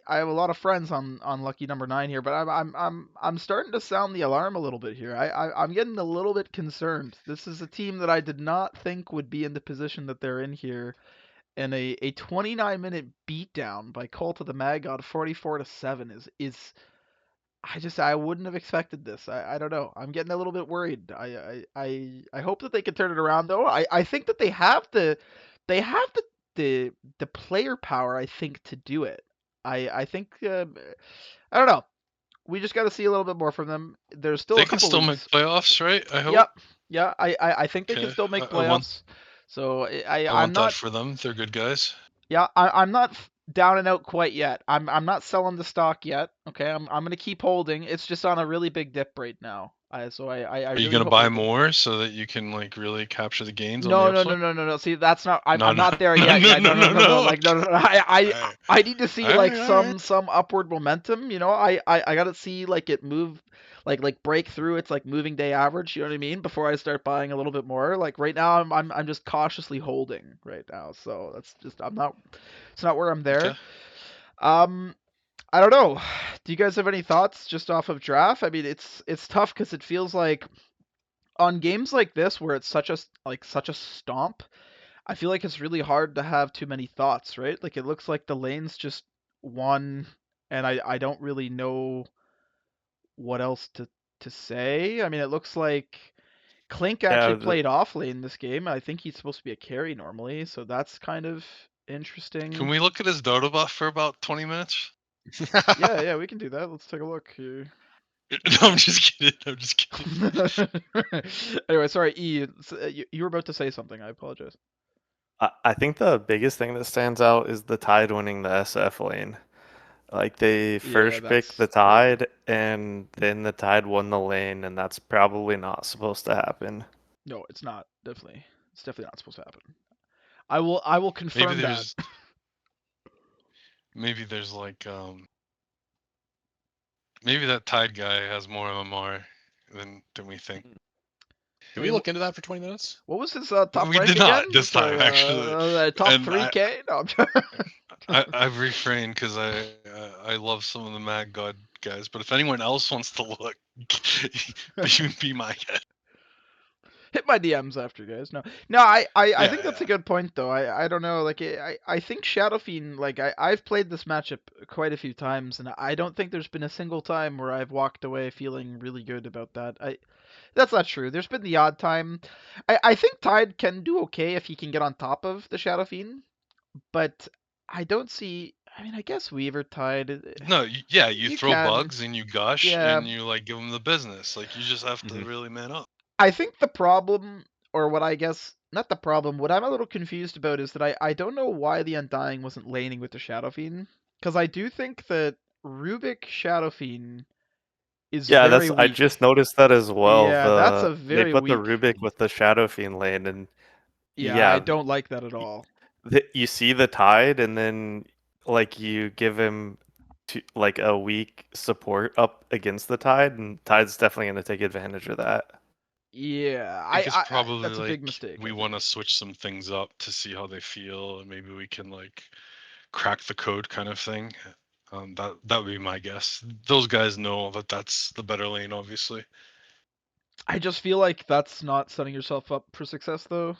have a lot of friends on lucky number 9 here, but I'm starting to sound the alarm a little bit here. I'm getting a little bit concerned. This is a team that I did not think would be in the position that they're in here, and a 29-minute beatdown by Cult of the Mad God 44-7 is I wouldn't have expected this. I don't know. I'm getting a little bit worried. I hope that they can turn it around though. I think that they have the player power, I think, to do it. I think I don't know. We just got to see a little bit more from them. There's still
They
a
can
couple
still make
weeks.
playoffs, right? I hope.
Yep. Yeah, I think they can
Okay.
still make
I want
playoffs. So
I
I'm
want that
not
for them. They're good guys.
yeah, I'm not down and out quite yet. I'm not selling the stock yet. Okay, I'm gonna keep holding. It's just on a really big dip right now. I
Are you
really
gonna
hope that
buy
they can.
more so that you can like really capture the gains on the
No, no, no,
upswing?
no, no, no. See, that's not.
No,
I'm
no,
not there
no,
yet.
no,
Yeah,
no,
no, no,
no,
no, no.
no.
Like, no,
Okay.
no, no. I
Alright.
I need to see like
Alright.
some upward momentum. You know, I gotta see like it move, like break through its like moving day average. You know what I mean? Before I start buying a little bit more. Like right now, I'm just cautiously holding right now. So that's just I'm not. It's not where I'm there.
Okay.
Um, I don't know. Do you guys have any thoughts just off of draft? I mean, it's tough because it feels like on games like this where it's such a stomp. I feel like it's really hard to have too many thoughts, right? Like it looks like the lanes just won, and I don't really know what else to say. I mean, it looks like Clink actually
Yeah,
played off lane this game. I think he's supposed to be a carry normally, so that's kind of
Can
interesting.
we look at his Dota buff for about 20 minutes?
Yeah, yeah, we can do that. Let's take a look here.
No, I'm just kidding. I'm just kidding.
Anyway, sorry, E. You were about to say something. I apologize.
I think the biggest thing that stands out is the Tide winning the SF lane. Like they
Yeah,
first picked the
that's big.
Tide, and then the Tide won the lane, and that's probably not supposed to happen.
No, it's not. Definitely, it's definitely not supposed to happen. I will
Maybe
confirm that.
there's maybe there's like maybe that Tide guy has more MMR than we think.
I
Did we
mean,
look into that for 20 minutes?
what was his top
We
rank
did not
again?
this
For
time actually,
top
and
3K? No,
I've refrained because I love some of the Mad God guys. But if anyone else wants to look, be my guest.
hit my DMs after, guys. No, I
Yeah,
think that's a
yeah.
good point though. I don't know. Like I think Shadow Fiend. Like I've played this matchup quite a few times, and I don't think there's been a single time where I've walked away feeling really good about that. That's not true. There's been the odd time. I think Tide can do okay if he can get on top of the Shadow Fiend, but I don't see. I mean, I guess Weaver Tide.
No, yeah, you
You
throw
can.
bugs and you gush
Yeah.
and you like give them the business. Like you just have to
Mhm.
really man up.
I think the problem, or what I guess, not the problem, what I'm a little confused about is that I don't know why the Undying wasn't laning with the Shadow Fiend. Because I do think that Rubik Shadow Fiend is
Yeah,
very
that's I
weak.
just noticed that as well.
Yeah, that's a
They
very
put the
weak.
Rubik with the Shadow Fiend lane, and
Yeah, I
yeah,
don't like that at all.
you see the Tide, and then like you give him like a weak support up against the Tide, and Tide's definitely going to take advantage of that.
Yeah,
I think it's
that's
probably
a
like
big mistake,
we
I
want
think.
to switch some things up to see how they feel, and maybe we can like crack the code kind of thing. That would be my guess. Those guys know that that's the better lane, obviously.
I just feel like that's not setting yourself up for success though.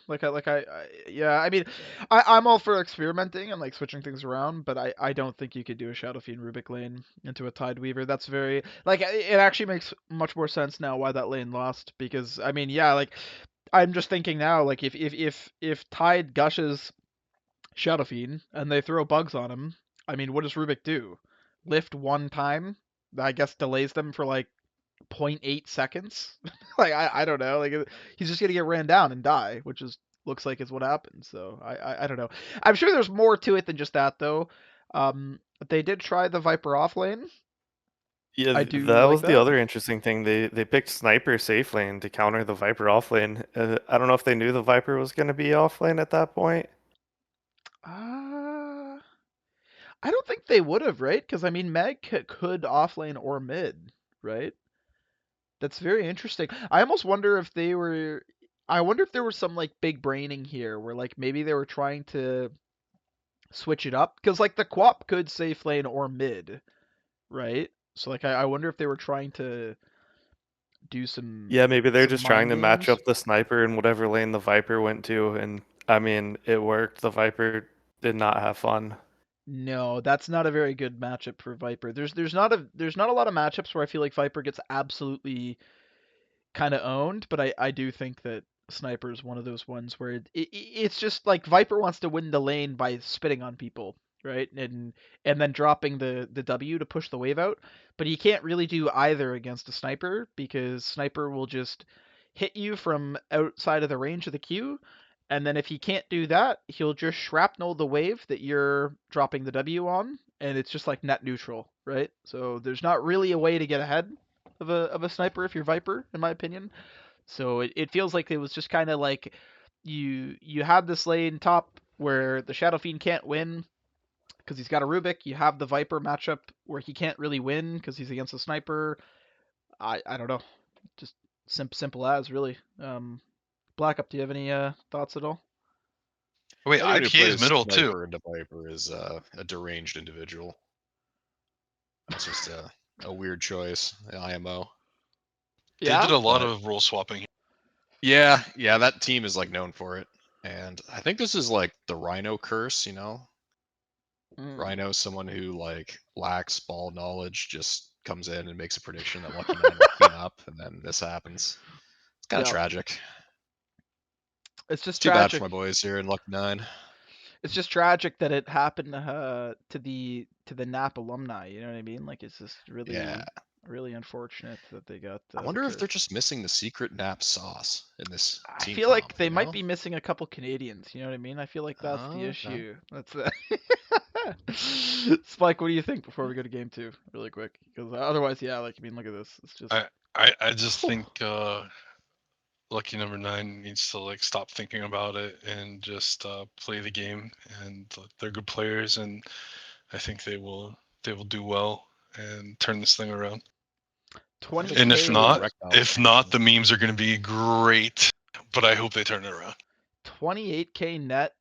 Yeah, I mean, I'm all for experimenting and like switching things around, but I don't think you could do a Shadow Fiend Rubik lane into a Tide Weaver. That's very like it actually makes much more sense now why that lane lost because I mean, yeah, like I'm just thinking now like if Tide gushes Shadow Fiend and they throw bugs on him, I mean, what does Rubik do? Lift one time? I guess delays them for like zero point 0.8 seconds. Like I don't know. Like he's just gonna get ran down and die, which is looks like is what happened. So I don't know. I'm sure there's more to it than just that though. They did try the Viper off lane.
Yeah,
I do
that
like
was the
that.
other interesting thing. They picked Sniper safe lane to counter the Viper off lane. I don't know if they knew the Viper was going to be off lane at that point.
Uh, I don't think they would have, right? Because I mean, Meg could offlane or mid, right? That's very interesting. I almost wonder if they were. I wonder if there was some like big braining here, where like maybe they were trying to switch it up, because like the Quap could safe lane or mid, right? So like I wonder if they were trying to do
Yeah, maybe they're
some
just trying
mind
to match
games.
up the sniper in whatever lane the Viper went to, and I mean, it worked. The Viper did not have fun.
No, that's not a very good matchup for Viper. There's not a lot of matchups where I feel like Viper gets absolutely kind of owned, but I do think that Sniper is one of those ones where it's just like Viper wants to win the lane by spitting on people, right? And then dropping the W to push the wave out, but he can't really do either against a Sniper because Sniper will just hit you from outside of the range of the Q, and then if he can't do that, he'll just shrapnel the wave that you're dropping the W on, and it's just like net neutral, right? So there's not really a way to get ahead of a sniper if you're Viper, in my opinion. So it feels like it was just kind of like you had this lane top where the Shadow Fiend can't win because he's got a Rubik. You have the Viper matchup where he can't really win because he's against a sniper. I don't know, just simple as really. Black Up, do you have any thoughts at all?
Wait,
Anyone who
IPA is
plays
middle too.
sniper into Viper is a deranged individual. That's just a weird choice. The IMO.
They did a lot
But-
of role swapping.
Yeah, that team is like known for it, and I think this is like the Rhino curse. Rhino, someone who like lacks ball knowledge, just comes in and makes a prediction that Lucky Nine will clean up, and then this happens. It's kind of
Yeah.
tragic.
It's just
Too bad
tragic.
for my boys here in Lucky Nine.
It's just tragic that it happened to the NAP alumni. You know what I mean? Like it's just
Yeah.
really unfortunate that they got.
I
The
wonder if
curse.
they're just missing the secret nap sauce in this
I
team
feel like
comp,
they
you
might
know?
be missing a couple Canadians. You know what I mean? I feel like that's the
Okay.
issue. That's the. Spike, what do you think before we go to game two, really quick? Because otherwise, yeah, like I mean, look at this. It's just.
I just think Lucky Number 9 needs to like stop thinking about it and just play the game. And they're good players, and I think they will do well and turn this thing around.
20K.
And if not,
Erectile
the memes are going to be great. But I hope they turn it around.
28K net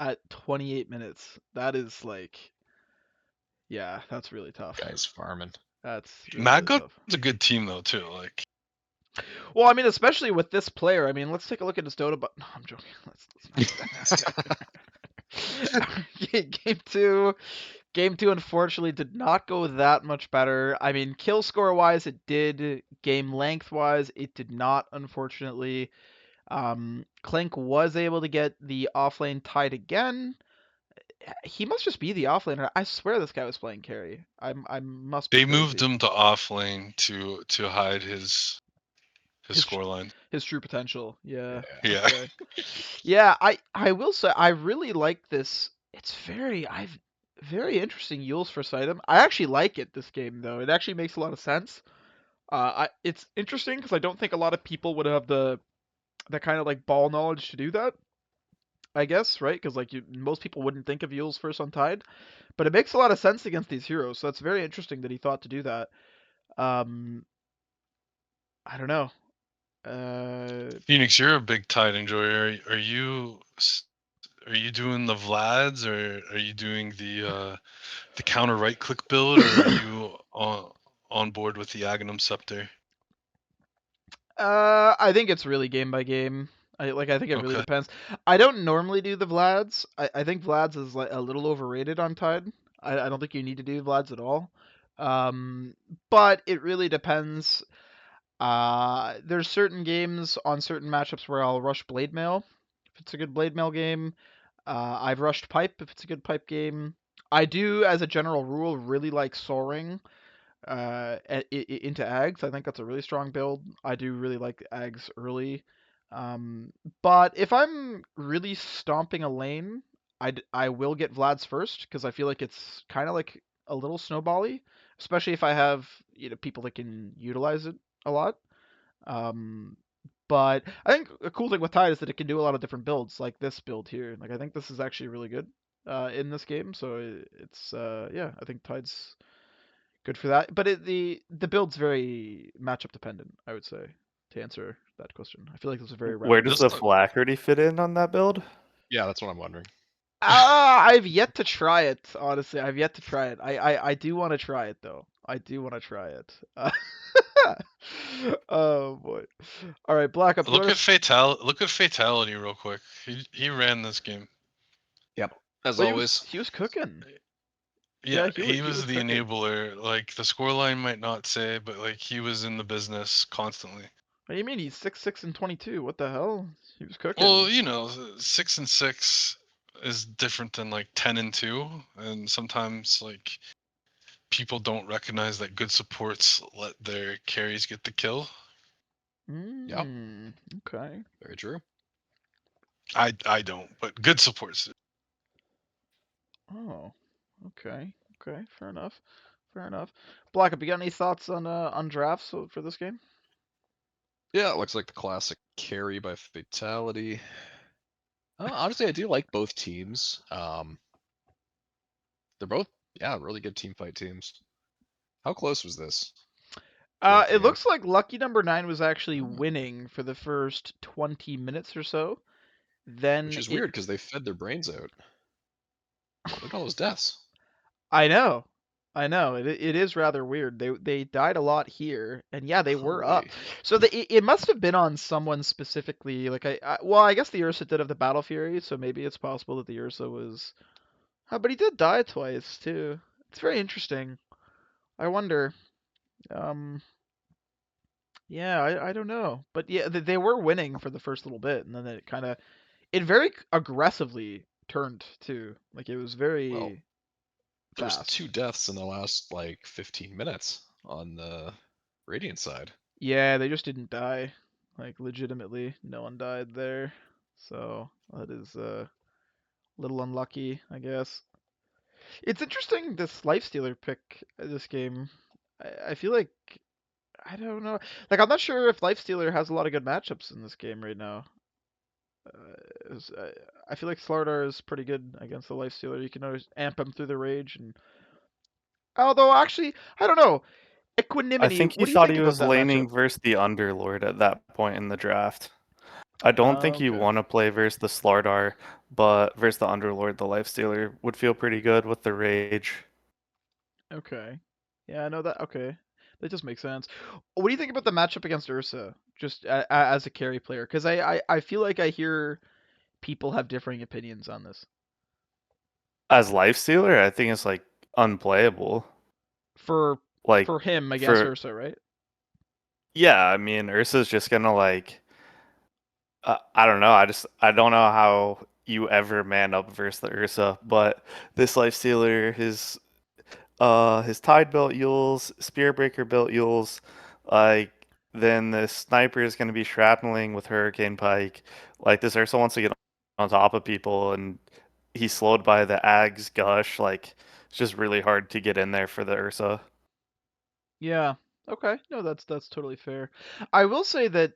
at 28 minutes. That is like. Yeah, that's really tough.
Guys farming.
That's really,
Mad
really
Goat's
tough.
a good team though too. Like,
Well, I mean, especially with this player. I mean, let's take a look at his Dota. But no, I'm joking. Let's Game two, unfortunately, did not go that much better. I mean, kill score wise, it did. Game length wise, it did not. Unfortunately, Clink was able to get the offlane tied again. He must just be the offlaner. I swear this guy was playing carry. I must be
they
crazy.
moved him to off lane to hide his scoreline.
His true potential. Yeah.
Yeah.
Okay. Yeah, I will say I really like this. It's very interesting Yules first item. I actually like it this game though. It actually makes a lot of sense. It's interesting because I don't think a lot of people would have the kind of like ball knowledge to do that. I guess, right? Because like most people wouldn't think of Yules first on Tide, but it makes a lot of sense against these heroes. So that's very interesting that he thought to do that. Um, I don't know.
Phoenix, you're a big Tide enjoyer. Are you doing the Vlads, or are you doing the counter right click build, or are you on board with the Aghanim Scepter?
I think it's really game by game. I think it really
Okay.
depends. I don't normally do the Vlads. I think Vlads is like a little overrated on Tide. I don't think you need to do Vlads at all. But it really depends. There's certain games on certain matchups where I'll rush Blade Mail if it's a good Blade Mail game. I've rushed Pipe if it's a good Pipe game. I do, as a general rule, really like Soaring into Ags. I think that's a really strong build. I do really like Ags early. But if I'm really stomping a lane, I will get Vlad's first because I feel like it's kind of like a little snowbally, especially if I have people that can utilize it a lot. Um, but I think a cool thing with Tide is that it can do a lot of different builds, like this build here. Like I think this is actually really good. in this game, so it's yeah, I think Tide's good for that. But the build's very matchup dependent, I would say, to answer that question. I feel like this is very
Where
random.
does
Just
the Flaherty fit in on that build?
yeah, that's what I'm wondering.
I've yet to try it, honestly. I've yet to try it. I do want to try it though. I do want to try it. Oh boy. All right, Black Up. You
Look
want
at
to?
Look at Fatality real quick. He ran this game.
Yep. As
Well,
always.
he was cooking.
Yeah,
He
he
was
was the
cooking.
enabler. Like the scoreline might not say, but like he was in the business constantly.
What do you mean? He's 6-6 and 22. What the hell? He was cooking.
Well, you know, 6-6 is different than like 10-2, and sometimes like people don't recognize that good supports let their carries get the kill.
Yep.
Okay.
Very true.
I don't, but good supports.
Oh. Okay. Okay. Fair enough. Fair enough. Black Up. You got any thoughts on drafts for this game?
Yeah, it looks like the classic carry by fatality. Honestly, I do like both teams. They're both, yeah, really good team fight teams. How close was this throughout the
It
game?
looks like Lucky Number 9 was actually
Oh,
winning for the first 20 minutes or so.
which
Then
is
it.
weird because they fed their brains out. Look at all those deaths.
I know. I know. It is rather weird. They died a lot here, and yeah, they were up.
Holy.
So it must have been on someone specifically. Like well, I guess the Ursa did have the Battle Fury, so maybe it's possible that the Ursa was. But he did die twice too. It's very interesting. I wonder. Um, yeah, I don't know, but yeah, they were winning for the first little bit, and then it very aggressively turned too. Like it was
Well,
very
there was
fast.
2 deaths in the last like 15 minutes on the Radiant side.
Yeah, they just didn't die. Like legitimately, no one died there. So that is a little unlucky, I guess. It's interesting this Lifestealer pick this game. I feel like I don't know. Like I'm not sure if Lifestealer has a lot of good matchups in this game right now. I feel like Slardar is pretty good against the Lifestealer. You can always amp him through the rage, and although actually I don't know.
I
Equanimity.
think he
What do you
thought
think
he
about
was
that matchup?
laning versus the Underlord at that point in the draft. I don't think you
Okay.
want to play versus the Slardar, but versus the Underlord, the Lifestealer would feel pretty good with the Rage.
Okay. Yeah, I know that. Okay. That just makes sense. What do you think about the matchup against Ursa, just as a carry player? Because I feel like I hear people have differing opinions on this.
As Lifestealer, I think it's like unplayable.
For
Like
for him against
for
Ursa, right?
yeah, I mean Ursa's just gonna like I don't know. I don't know how you ever man up versus the Ursa, but this Lifestealer, his Tide built Yules, Spearbreaker built Yules, like then the sniper is gonna be shrapneling with Hurricane Pike. Like this Ursa wants to get on top of people, and he's slowed by the Ag's Gush. Like it's just really hard to get in there for the Ursa.
Yeah. Okay. No, that's totally fair. I will say that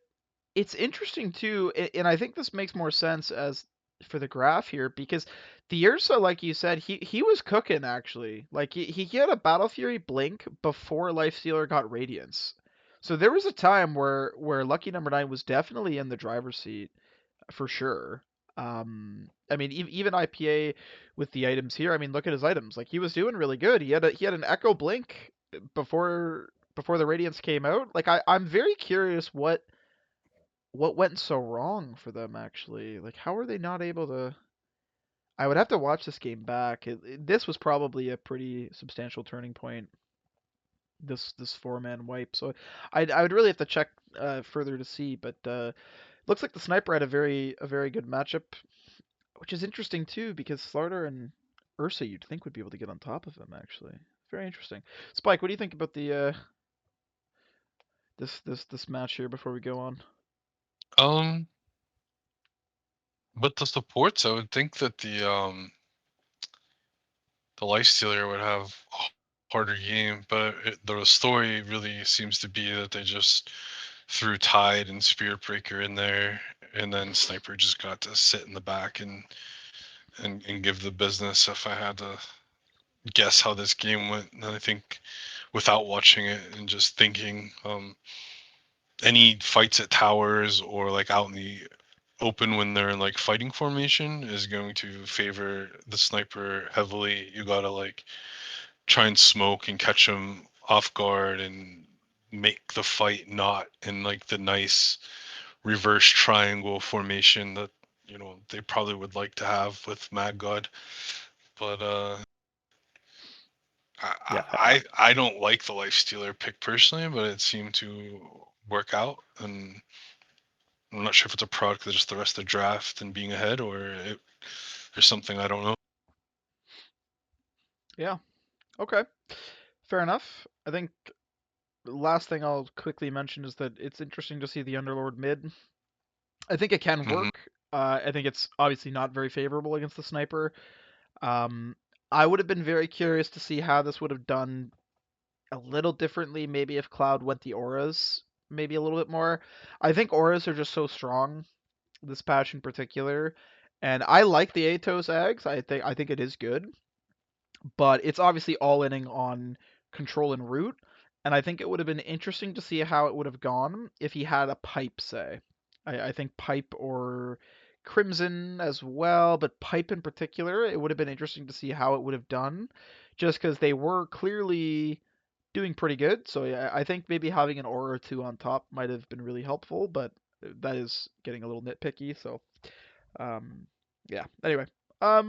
it's interesting too, and I think this makes more sense as for the graph here because the Ursa, like you said, he was cooking actually. Like he had a Battle Fury blink before Lifestealer got Radiance. So there was a time where Lucky Number 9 was definitely in the driver's seat for sure. I mean, even IPA with the items here. I mean, look at his items. Like he was doing really good. He had an Echo Blink before the Radiance came out. Like I'm very curious what went so wrong for them actually. Like how are they not able to? I would have to watch this game back. This was probably a pretty substantial turning point. This 4-man wipe. So I would really have to check further to see. But looks like the sniper had a very good matchup, which is interesting too because Slardar and Ursa you'd think would be able to get on top of him actually. Very interesting. Spike, what do you think about the this match here before we go on?
Um, but the supports, I would think that the Lifestealer would have a harder game, but the story really seems to be that they just threw Tide and Spirit Breaker in there, and then Sniper just got to sit in the back and and give the business if I had to guess how this game went. And I think without watching it and just thinking, any fights at towers or like out in the open when they're in like fighting formation is going to favor the sniper heavily. You gotta like try and smoke and catch them off guard and make the fight not in like the nice reverse triangle formation that they probably would like to have with Mad God. But
Yeah.
I don't like the life stealer pick personally, but it seemed to work out, and I'm not sure if it's a product of just the rest of the draft and being ahead, or there's something I don't know.
Yeah. Okay. Fair enough. I think the last thing I'll quickly mention is that it's interesting to see the Underlord mid. I think it can
Mhm.
work. I think it's obviously not very favorable against the sniper. I would have been very curious to see how this would have done a little differently, maybe if Cloud went the auras maybe a little bit more. I think auras are just so strong, this patch in particular. And I like the Atos eggs. I think it is good, but it's obviously all inning on control and root. And I think it would have been interesting to see how it would have gone if he had a pipe, say. I think pipe or crimson as well, but pipe in particular, it would have been interesting to see how it would have done, just because they were clearly doing pretty good. So yeah, I think maybe having an aura or two on top might have been really helpful, but that is getting a little nitpicky. So um, yeah. Anyway,
I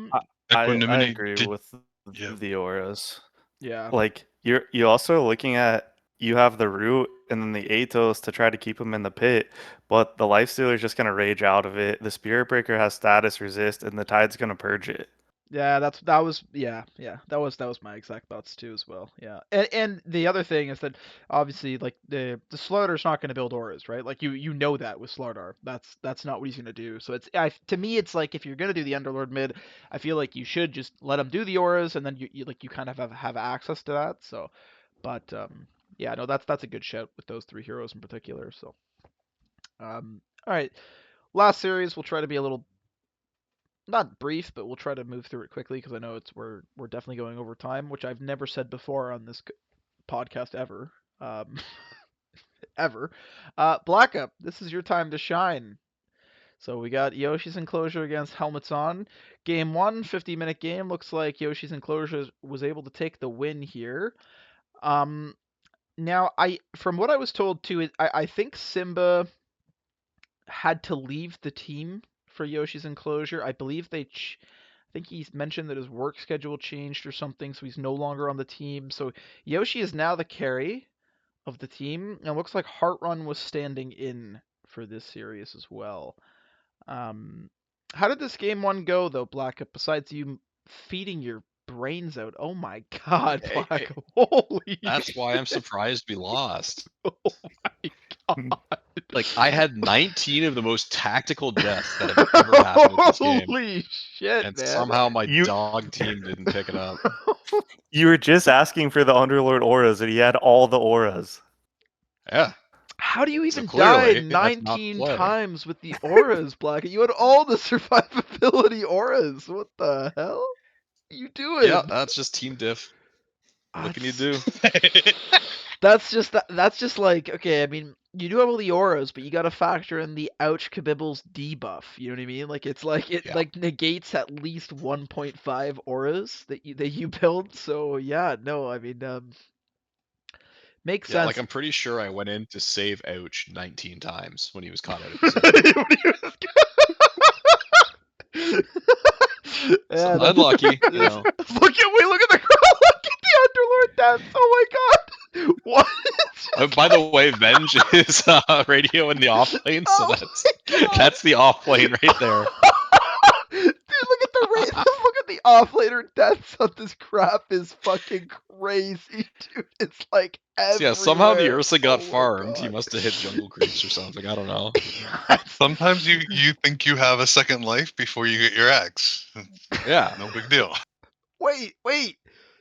Equanimity
agree
did,
with
yeah.
the auras.
yeah.
Like you also looking at, you have the root and then the Atos to try to keep him in the pit, but the Lifestealer is just gonna rage out of it. The Spirit Breaker has status resist, and the Tide's gonna purge it.
Yeah, that was my exact thoughts too as well. Yeah, and the other thing is that obviously like the Slardr's not going to build auras, right? Like you know that with Slardar, that's not what he's going to do. So to me it's like if you're going to do the Underlord mid, I feel like you should just let him do the auras, and then you kind of have access to that. So, but yeah, no, that's a good shout with those three heroes in particular. So, all right, last series we'll try to be a little not brief, but we'll try to move through it quickly because I know we're definitely going over time, which I've never said before on this podcast ever, um, ever. Black Up, this is your time to shine. So we got Yoshi's Enclosure against Helmets On. Game 1, 50-minute game. Looks like Yoshi's Enclosure was able to take the win here. Now, from what I was told too, I think Simba had to leave the team for Yoshi's Enclosure. I believe I think he's mentioned that his work schedule changed or something, so he's no longer on the team. So Yoshi is now the carry of the team, and it looks like Heartrun was standing in for this series as well. Um, how did this game one go though, Black? Besides you feeding your brains out, oh my God,
Hey,
Black!
hey,
Holy,
that's why I'm surprised we lost.
oh my God!
Like I had 19 of the most tactical deaths that have ever happened in this game,
Holy shit,
and
man!
somehow my
You
dog team didn't pick it up.
you were just asking for the Underlord auras, and he had all the auras.
Yeah,
How do you
so
even die
clearly that's not the
19
play.
times with the auras, Black? You had all the survivability auras. What the hell are you
Yeah,
doing?
that's just team diff. What can you
That's
do?
that's just like okay. I mean, you do have all the auras, but you got to factor in the ouch Kabibbles debuff. You know what I mean? Like it's like it
Yeah.
like negates at least 1.5 auras that you build. So yeah, no, I mean makes
Yeah, like
sense.
I'm pretty sure I went in to save Ouch 19 times when he was caught out of position. So
Yeah, that's
unlucky, you
it's,
know.
look at the look at the Underlord dance. Oh my God, what? It's just
By the
like,
way, Venge is radio in the off lane, so
oh my God.
that's the off lane right there.
Dude, look at the rate. Look at the offlaner deaths on this crap is fucking crazy, dude. It's like
So yeah, somehow the
everywhere.
Ursa got
Oh my
farmed. He
God.
must have hit jungle creeps or something. I don't know.
Sometimes you think you have a second life before you get your axe.
Yeah.
No big deal.
Wait.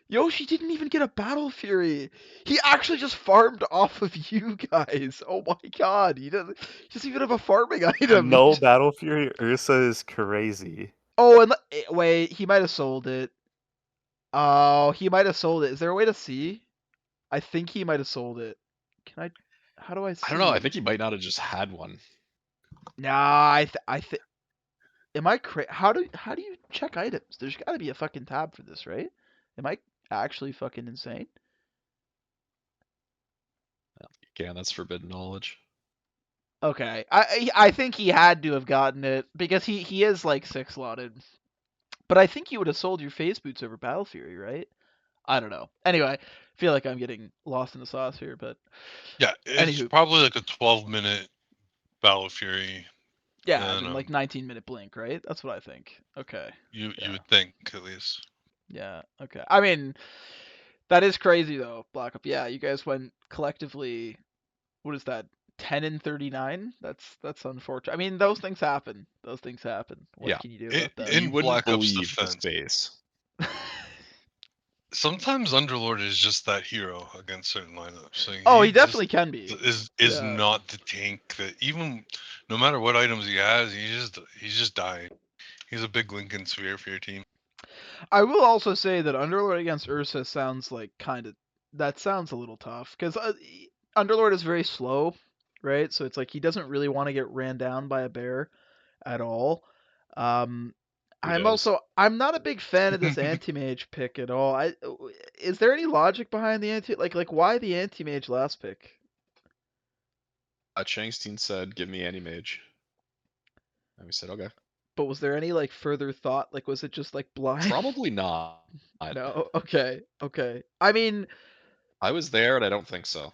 Yoshi didn't even get a Battle Fury. He actually just farmed off of you guys. Oh my God. He doesn't even have a farming item.
No Battle Fury Ursa is crazy.
Oh, and wait, he might have sold it. Oh, he might have sold it. Is there a way to see? I think he might have sold it. Can I? How do I see?
I don't know. I think he might not have just had one.
Nah, I think. Am I how do you check items? There's got to be a fucking tab for this, right? Am I actually fucking insane?
Yeah, that's forbidden knowledge.
Okay, I think he had to have gotten it because he is like 6 slotted. But I think you would have sold your face boots over Battle Fury, right? I don't know. Anyway, I feel like I'm getting lost in the sauce here, but
Yeah, it's
anywho,
probably like a 12-minute Battle Fury.
yeah,
And
then like 19-minute blink, right? That's what I think. Okay.
you
Yeah.
would think at least.
Yeah. Okay. I mean, that is crazy though, Black Up. Yeah, you guys went collectively. What is that? 10 and 39. That's unfortunate. I mean, those things happen. Those things happen. What
Yeah.
can you do about that?
In
You wouldn't
Black Ops
believe his
defense,
face.
sometimes Underlord is just that hero against certain lineups. Like
Oh,
he
he
just
definitely can be.
is
Yeah.
not the tank that even no matter what items he has, he's just dying. He's a big Lincoln Sphere for your team.
I will also say that Underlord against Ursa sounds like that sounds a little tough because Underlord is very slow, right? So it's like he doesn't really want to get ran down by a bear at all. Um,
Who does?
I'm not a big fan of this anti-mage pick at all. Is there any logic behind the like why the anti-mage last pick?
Changstein said, "Give me any mage," and we said, "Okay."
But was there any like further thought? Like was it just like blind?
Probably not.
No. Okay. Okay. I mean,
I was there, and I don't think so.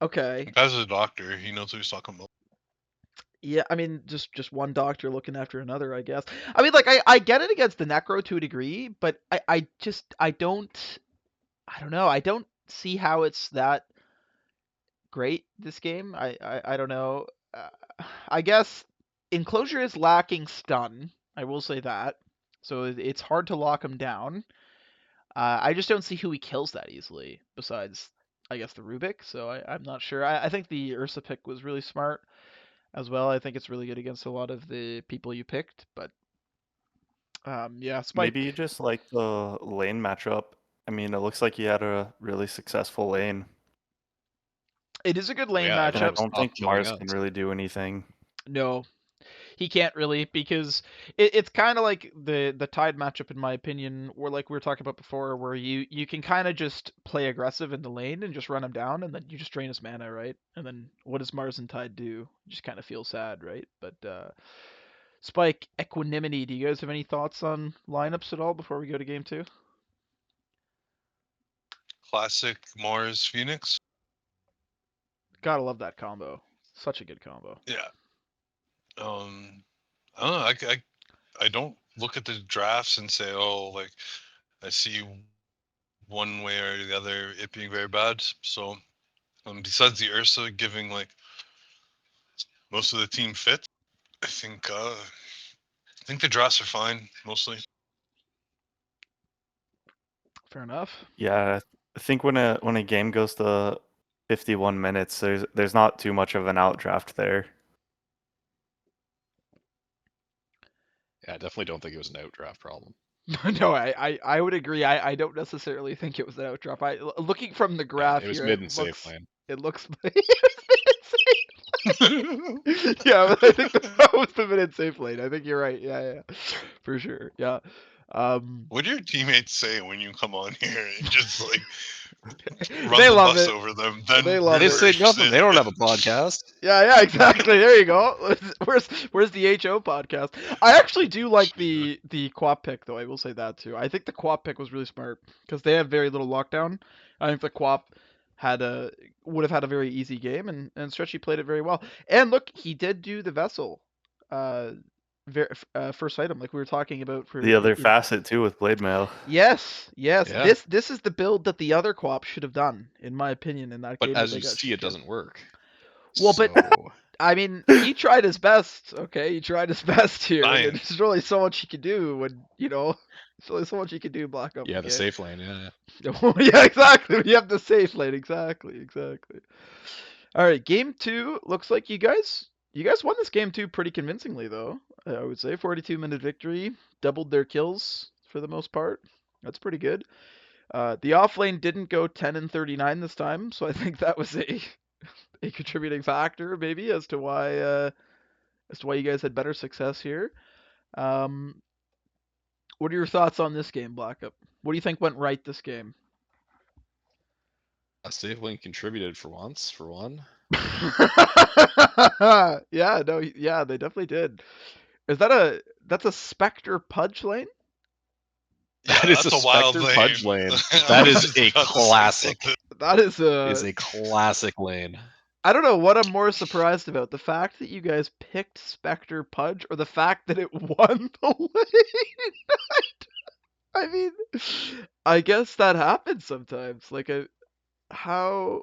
okay.
The guy's a doctor. He knows what he's talking about.
Yeah, I mean, just one doctor looking after another, I guess. I mean, like I get it against the Necro to a degree, but I don't know. I don't see how it's that great this game. I don't know. Uh, I guess Enclosure is lacking stun. I will say that. So it's hard to lock him down. I just don't see who he kills that easily, besides, I guess, the Rubik. So I'm not sure. I think the Ursa pick was really smart as well. I think it's really good against a lot of the people you picked. But yeah,
Maybe you
Spike.
just like the lane matchup. I mean, it looks like he had a really successful lane,
It is a good
Well,
lane
yeah,
and I
matchup.
everyone
don't think
stopped killing
Mars
us.
can really do anything.
No, he can't really because it's kind of like the Tide matchup in my opinion, or like we were talking about before, where you can kind of just play aggressive in the lane and just run him down, and then you just drain his mana, right? And then what does Mars and Tide do? You just kind of feel sad, right? But Spike, Equanimity. Do you guys have any thoughts on lineups at all before we go to game two?
Classic Mars Phoenix.
Gotta love that combo. Such a good combo.
Yeah. I don't know. I don't look at the drafts and say, oh, like I see one way or the other it being very bad. So besides the Ursa giving like most of the team fit, I think the drafts are fine mostly.
Fair enough.
Yeah, I think when a game goes to 51 minutes, there's not too much of an outdraft there.
Yeah, I definitely don't think it was an outdraft problem.
No, I would agree. I don't necessarily think it was an outdrop. Looking from the
Yeah,
graph
it was
here,
mid and safe lane.
it looks yeah, but I think that was the mid safe lane. I think you're right. Yeah, for sure. Yeah.
What do your teammates say when you come on here and just like run
They
the
love
bus
it.
over them,
They
then
love
They
it.
say
reverse
nothing. They don't have a
it?
podcast.
Yeah, exactly. There you go. Where's the HO podcast? I actually do like the Quap pick though. I will say that too. I think the Quap pick was really smart because they have very little lockdown. I think the Quap would have had a very easy game, and Stretchy played it very well. And look, he did do the vessel, uh, first item like we were talking about for
The other facet too with Blade Mail.
Yes, yes.
Yeah.
This is the build that the other Quap should have done, in my opinion, in that
But
game that
as
they
you
got
see, it
shit.
doesn't work.
Well, but
So
I mean, he tried his best. Okay, he tried his best here. And
Science.
there's really so much he could do when there's only so much he could do Black Up.
yeah, the
Okay.
safe lane. Yeah.
Yeah, exactly. We have the safe lane. Exactly. All right, game two. Looks like you guys won this game two pretty convincingly though. I would say 42-minute victory, doubled their kills for the most part. That's pretty good. The off lane didn't go 10 and 39 this time, so I think that was a contributing factor maybe as to why you guys had better success here. What are your thoughts on this game, Blackup? What do you think went right this game?
Safelink contributed for once, for one.
Yeah, no, yeah, they definitely did. That's a Spectre Pudge lane?
Yeah,
That is a
that's a wild
Spectre
lane.
Pudge lane.
I
That
was
is
just
a
about to say
classic.
something.
That is
Is a classic lane.
I don't know what I'm more surprised about, the fact that you guys picked Spectre Pudge or the fact that it won the lane. I mean, I guess that happens sometimes. Like, how?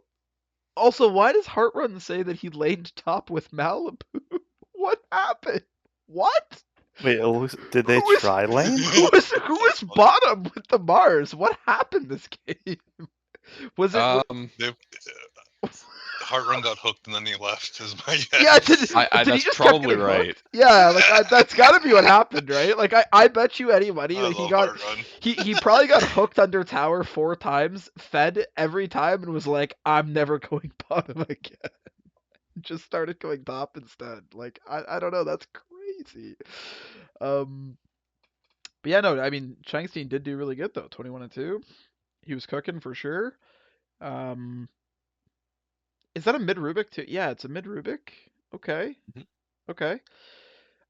Also, why does Heartrun say that he laned top with Malibu? What happened? What?
Wait, did they
Who is
try lane?
who is
That's funny.
bottom with the Mars? What happened this game? Was it?
They, Heartrun got hooked and then he left. Is my guess.
Yeah, did he
That's
just kept
probably
getting
right.
hooked? Yeah, like that's got to be what happened, right? Like I bet you any money
I
that he
love
got
Heartrun.
he probably got hooked under tower 4 times, fed every time, and was like, I'm never going bottom again. Just started going top instead. Like I don't know, that's crazy. But yeah, no, I mean Changstein did do really good though, 21 and 2. He was cooking for sure. Is that a mid Rubik too? Yeah, it's a mid Rubik. Okay.
Mhm.
Okay.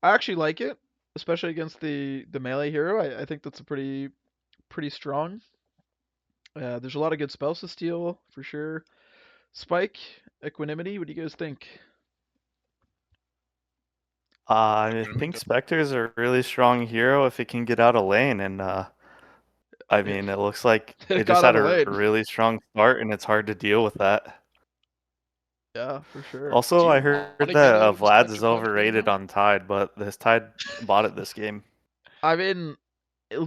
I actually like it, especially against the melee hero. I think that's a pretty strong. There's a lot of good spells to steal for sure. Spike, Equanimity. What do you guys think?
I think Spectre's a really strong hero if it can get out of lane, and I mean, it looks like
It
it just
got out
had
of
a
lane.
really strong start, and it's hard to deal with that.
Yeah, for sure.
Also,
Do
I
you
heard
wanna
that
get out of
Vlad's
Spectre
is
Pudge right
overrated
now?
on Tide, but this Tide bought it this game.
I mean,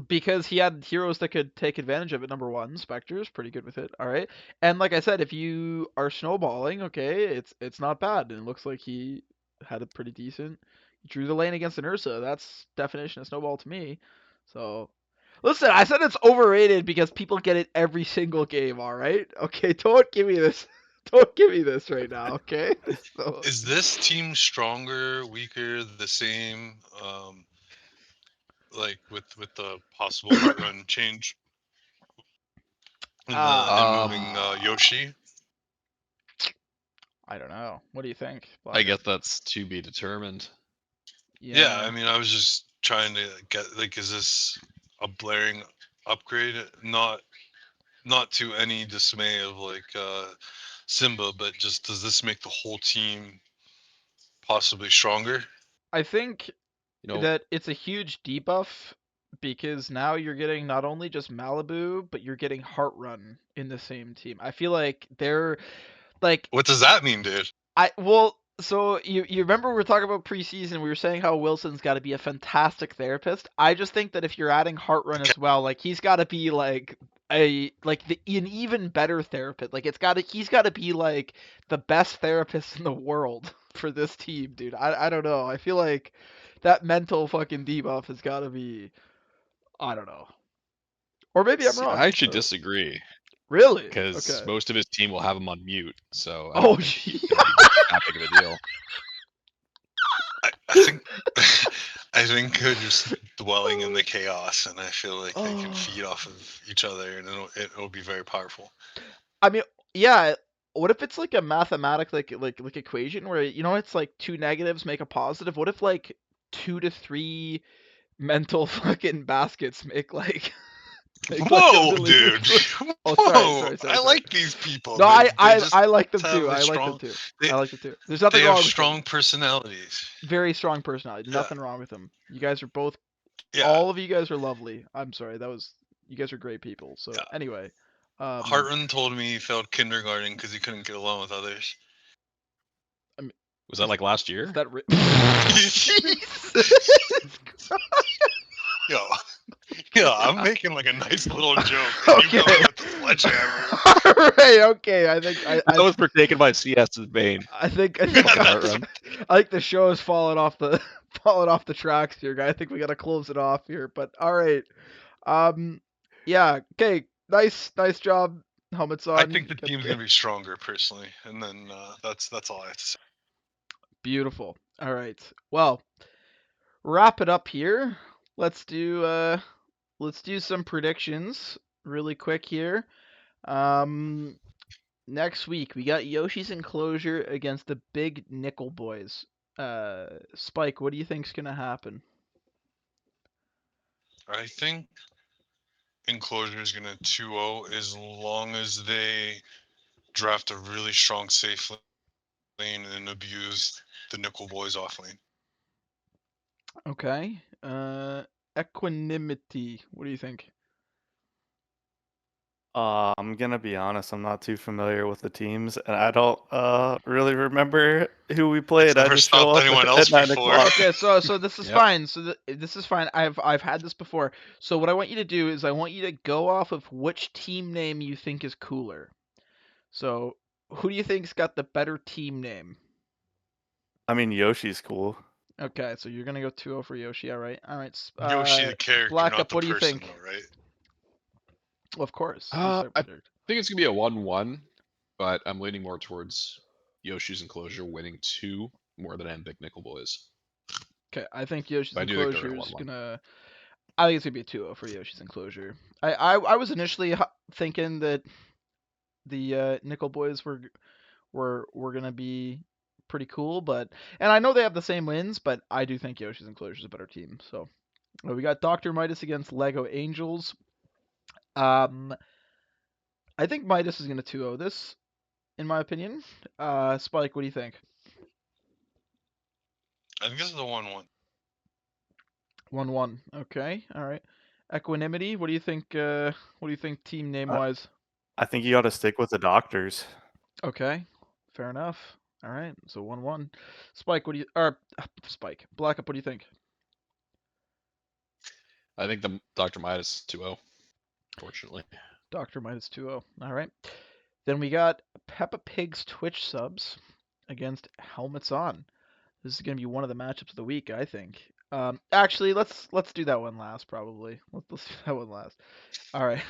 because he had heroes that could take advantage of it. Number one, Spectre's pretty good with it. All right, and like I said, if you are snowballing, okay, it's not bad. And it looks like he had a pretty decent. He drew the lane against an Ursa. That's definition of snowball to me. So, listen, I said it's overrated because people get it every single game. All right, okay, don't give me this. Don't give me this right now, okay? So,
Is this team stronger, weaker, the same? Like with the possible Heartrun change in moving Yoshi.
I don't know. What do you think?
I
Blackout?
guess that's to be determined.
Yeah, I mean, I was just trying to get like, is this a blaring upgrade? Not to any dismay of like Simba, but just does this make the whole team possibly stronger?
I think
You know,
that it's a huge debuff because now you're getting not only just Malibu, but you're getting Heartrun in the same team. I feel like they're like
What does that mean, dude?
so you remember we were talking about preseason, we were saying how Wilson's got to be a fantastic therapist. I just think that if you're adding Heartrun as well, like he's got to be like an even better therapist. Like he's got to be like the best therapist in the world for this team, dude. I don't know. I feel like that mental fucking debuff has got to be, I don't know. Or maybe I'm
see,
wrong.
I actually
I don't know.
disagree
Really?
because
Okay.
most of his team will have him on mute, so I
Oh,
don't think it'll be that big of a deal.
I think I think they're just dwelling in the chaos, and I feel like they can feed off of each other, and it'll be very powerful.
I mean, yeah. What if it's like a mathematic like equation where it's like two negatives make a positive? What if like 2 to 3 mental fucking baskets make like make like a
Whoa,
really
dude!
good... Oh,
Whoa!
sorry.
I like these people.
No,
They just
I like them
have
too.
a
I like them
strong.
too.
They,
I like them too. There's nothing
they have
wrong with
strong
them.
personalities.
Very strong personality.
Yeah.
Nothing wrong with them. You guys are both.
Yeah.
All of you guys are lovely. I'm sorry. You guys are great people. So
Yeah.
anyway,
Heartrun told me he failed kindergarten because he couldn't get along with others.
Was that like last
is
year?
that
Yo, I'm making like a nice little joke. And
Okay.
you come in with the sledgehammer.
All right. Okay. I think
That was partaken by CS's vein.
I think
Yeah,
Heartrun.
I think the show has fallen off the falling off the tracks here, guy. I think we gotta close it off here. But all right. Yeah. Okay. Nice job. Helmets on.
I think the
Get
team's gonna be stronger personally, and then that's all I have to say.
Beautiful. All right. Well, wrap it up here. Let's do some predictions really quick here. Next week we got Yoshi's Enclosure against the Big Nickel Boys. Spike, what do you think's gonna happen?
I think Enclosure is gonna 2-0 as long as they draft a really strong safe lane and abuse the Nickel Boys off lane.
Okay. Equanimity. What do you think?
I'm gonna be honest, I'm not too familiar with the teams, and I don't really remember who we played. I
Never
just show
stopped
up
anyone
at
else
9 o'clock.
Okay, so this is
Yep.
fine. So this is fine. I've had this before. So what I want you to do is I want you to go off of which team name you think is cooler. So who do you think's got the better team name?
I mean, Yoshi's cool.
Okay, so you're gonna go 2-0 for Yoshi. All right.
Yoshi the character,
Black
not
Up,
the
what do you
person,
think?
though, right?
Well, of course. You start
I
with character.
think it's gonna be a 1-1, but I'm leaning more towards Yoshi's Enclosure winning 2 more than I am Big Nickel Boys.
Okay, I think Yoshi's
But I do think they're
Enclosure
gonna
is
1-1.
gonna. I think it's gonna be a 2-0 for Yoshi's Enclosure. I was initially thinking that the Nickel Boys were gonna be pretty cool, and I know they have the same wins, but I do think Yoshi's Enclosure is a better team. So we got Dr. Midas against Lego Angels. I think Midas is gonna 2-0 this, in my opinion. Spike, what do you think?
I think this is a 1-1.
1-1. Okay, all right. Equanimity, what do you think? What do you think team name wise?
I think you got to stick with the doctors.
Okay, fair enough. All right, so 1-1. Spike, what do you? Or Spike, Black Up, what do you think?
I think the Dr. Midas 2-0, fortunately.
Doctor minus 2-0. All right. Then we got Peppa Pig's Twitch subs against Helmets On. This is gonna be one of the matchups of the week, I think. Actually, let's do that one last, probably. Let's do that one last. All right.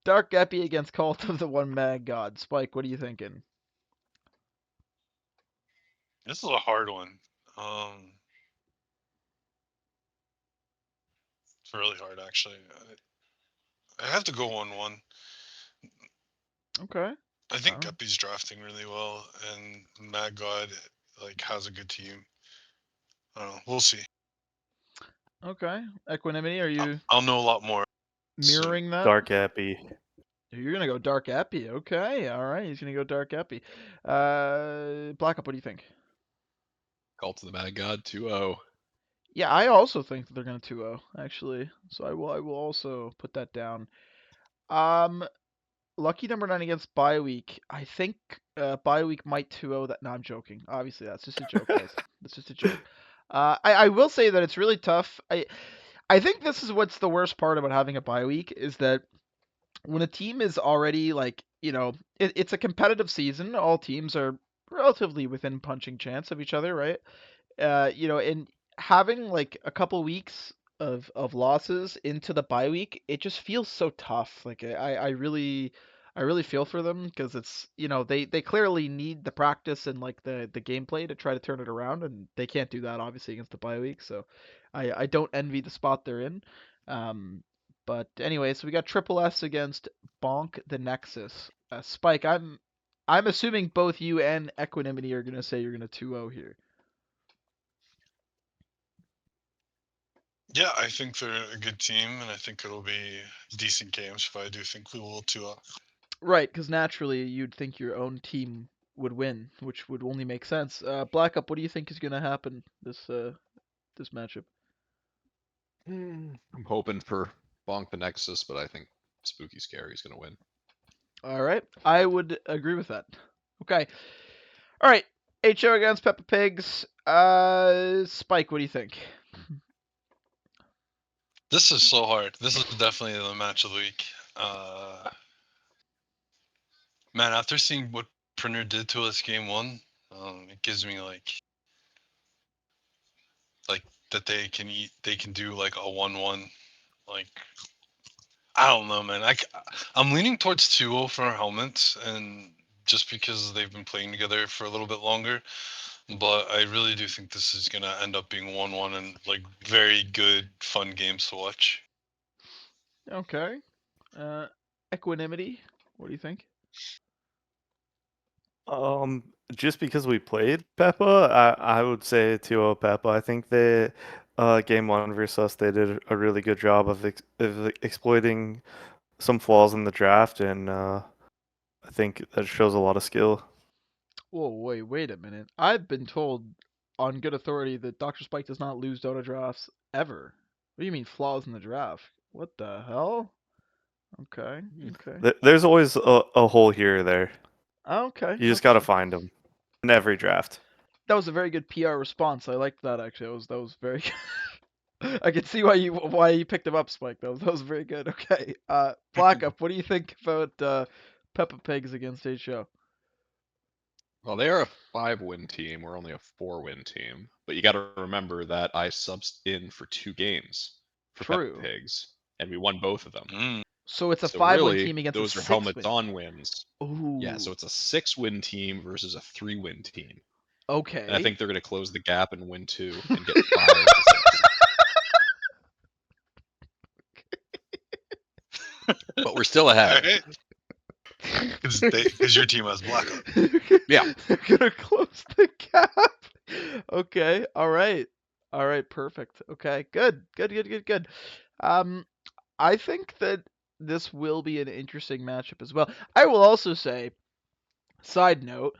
Dark Epi against Cult of the One Mad God. Spike, what are you thinking?
This is a hard one. It's really hard, actually. I have to go 1-1.
Okay.
I think
Oh.
Guppy's drafting really well, and Mad God has a good team. I don't know. We'll see.
Okay. Equanimity, are you
I'll know a lot more soon.
mirroring that?
Dark Epi.
You're gonna go Dark Epi. Okay. All right. He's gonna go Dark Epi. Black Up, what do you think?
Cult of the Mad God 2-0.
Yeah, I also think that they're gonna 2-0 actually. So I will also put that down. Lucky number 9 against bye week. I think bye week might 2-0 that. No, I'm joking. Obviously, that's just a joke, guys. That's just a joke. I will say that it's really tough. I think this is what's the worst part about having a bye week is that when a team is already like, it's a competitive season. All teams are relatively within punching chance of each other, right? And having like a couple weeks of losses into the bye week, it just feels so tough. Like I really feel for them because it's they clearly need the practice and like the gameplay to try to turn it around, and they can't do that obviously against the bye week. So I don't envy the spot they're in. Um, but anyway, so we got Triple S against Bonk the Nexus. Spike, I'm assuming both you and Equanimity are gonna say you're gonna 2-0 here.
Yeah, I think they're a good team, and I think it'll be decent games. But I do think we will 2-0.
Right, because naturally you'd think your own team would win, which would only make sense. Black Up, what do you think is gonna happen this matchup?
I'm hoping for Bonk the Nexus, but I think Spooky Scary's gonna win.
All right, I would agree with that. Okay, all right. HO against Peppa Pigs. Spike, what do you think?
This is so hard. This is definitely the match of the week. Man, after seeing what Printer did to us game 1, it gives me like that they can do like a 1-1. Like, I don't know, man. I'm leaning towards 2-0 for helmets, and just because they've been playing together for a little bit longer. But I really do think this is gonna end up being 1-1 and like very good, fun games to watch.
Okay. Equanimity. What do you think?
Just because we played Peppa, I would say 2-0 Peppa. I think they, game one versus us, they did a really good job of exploiting some flaws in the draft, and I think that shows a lot of skill.
Whoa, wait a minute. I've been told on good authority that Dr. Spike does not lose Dota drafts ever. What do you mean flaws in the draft? What the hell? Okay, okay.
There's always a hole here or there.
Okay,
You just
okay.
gotta find them in every draft.
That was a very good PR response. I liked that actually. That was very good. I can see why you picked him up, Spike. That was very good. Okay. Black Up, what do you think about Peppa Pigs against HO?
Well, they are a 5-win team. We're only a 4-win team. But you got to remember that I subbed in for 2 games for Peppa
True.
Pigs, and we won both of them.
Mm.
So it's a
So
5-win
really,
team against a
those are helmets
6-win.
on wins.
Ooh.
Yeah, so it's a 6-win team versus a 3-win team.
Okay.
And I think they're going to close the gap and win 2 and get 5 to 6. But we're still ahead.
Because your team has blackout.
Yeah.
They're gonna close the gap. Okay. All right. All right. Perfect. Okay. Good. I think that this will be an interesting matchup as well. I will also say, side note,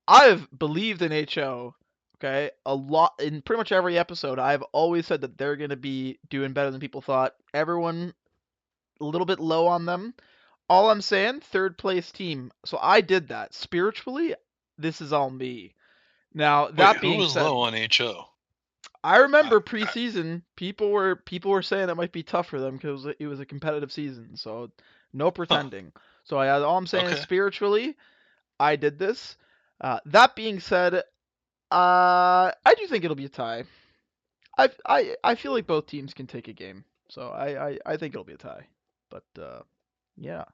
I've believed in HO. Okay, a lot in pretty much every episode. I've always said that they're gonna be doing better than people thought. Everyone a little bit low on them. All I'm saying, third place team. So I did that. Spiritually, this is all me. Now,
Wait,
that
who
being
was
said,
low on HO?
I remember
I-
preseason, people were saying it might be tough for them because it was a competitive season. So no pretending. So all I'm saying is
Okay.
spiritually, I did this. That being said, I do think it'll be a tie. I feel like both teams can take a game, so I think it'll be a tie. But yeah.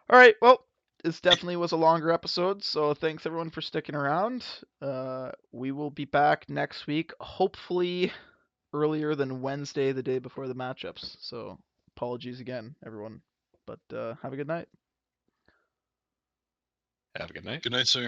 All right. Well, this definitely was a longer episode, so thanks everyone for sticking around. We will be back next week, hopefully earlier than Wednesday, the day before the matchups. So apologies again, everyone. But have a good night.
Have a good night.
Good night, sir.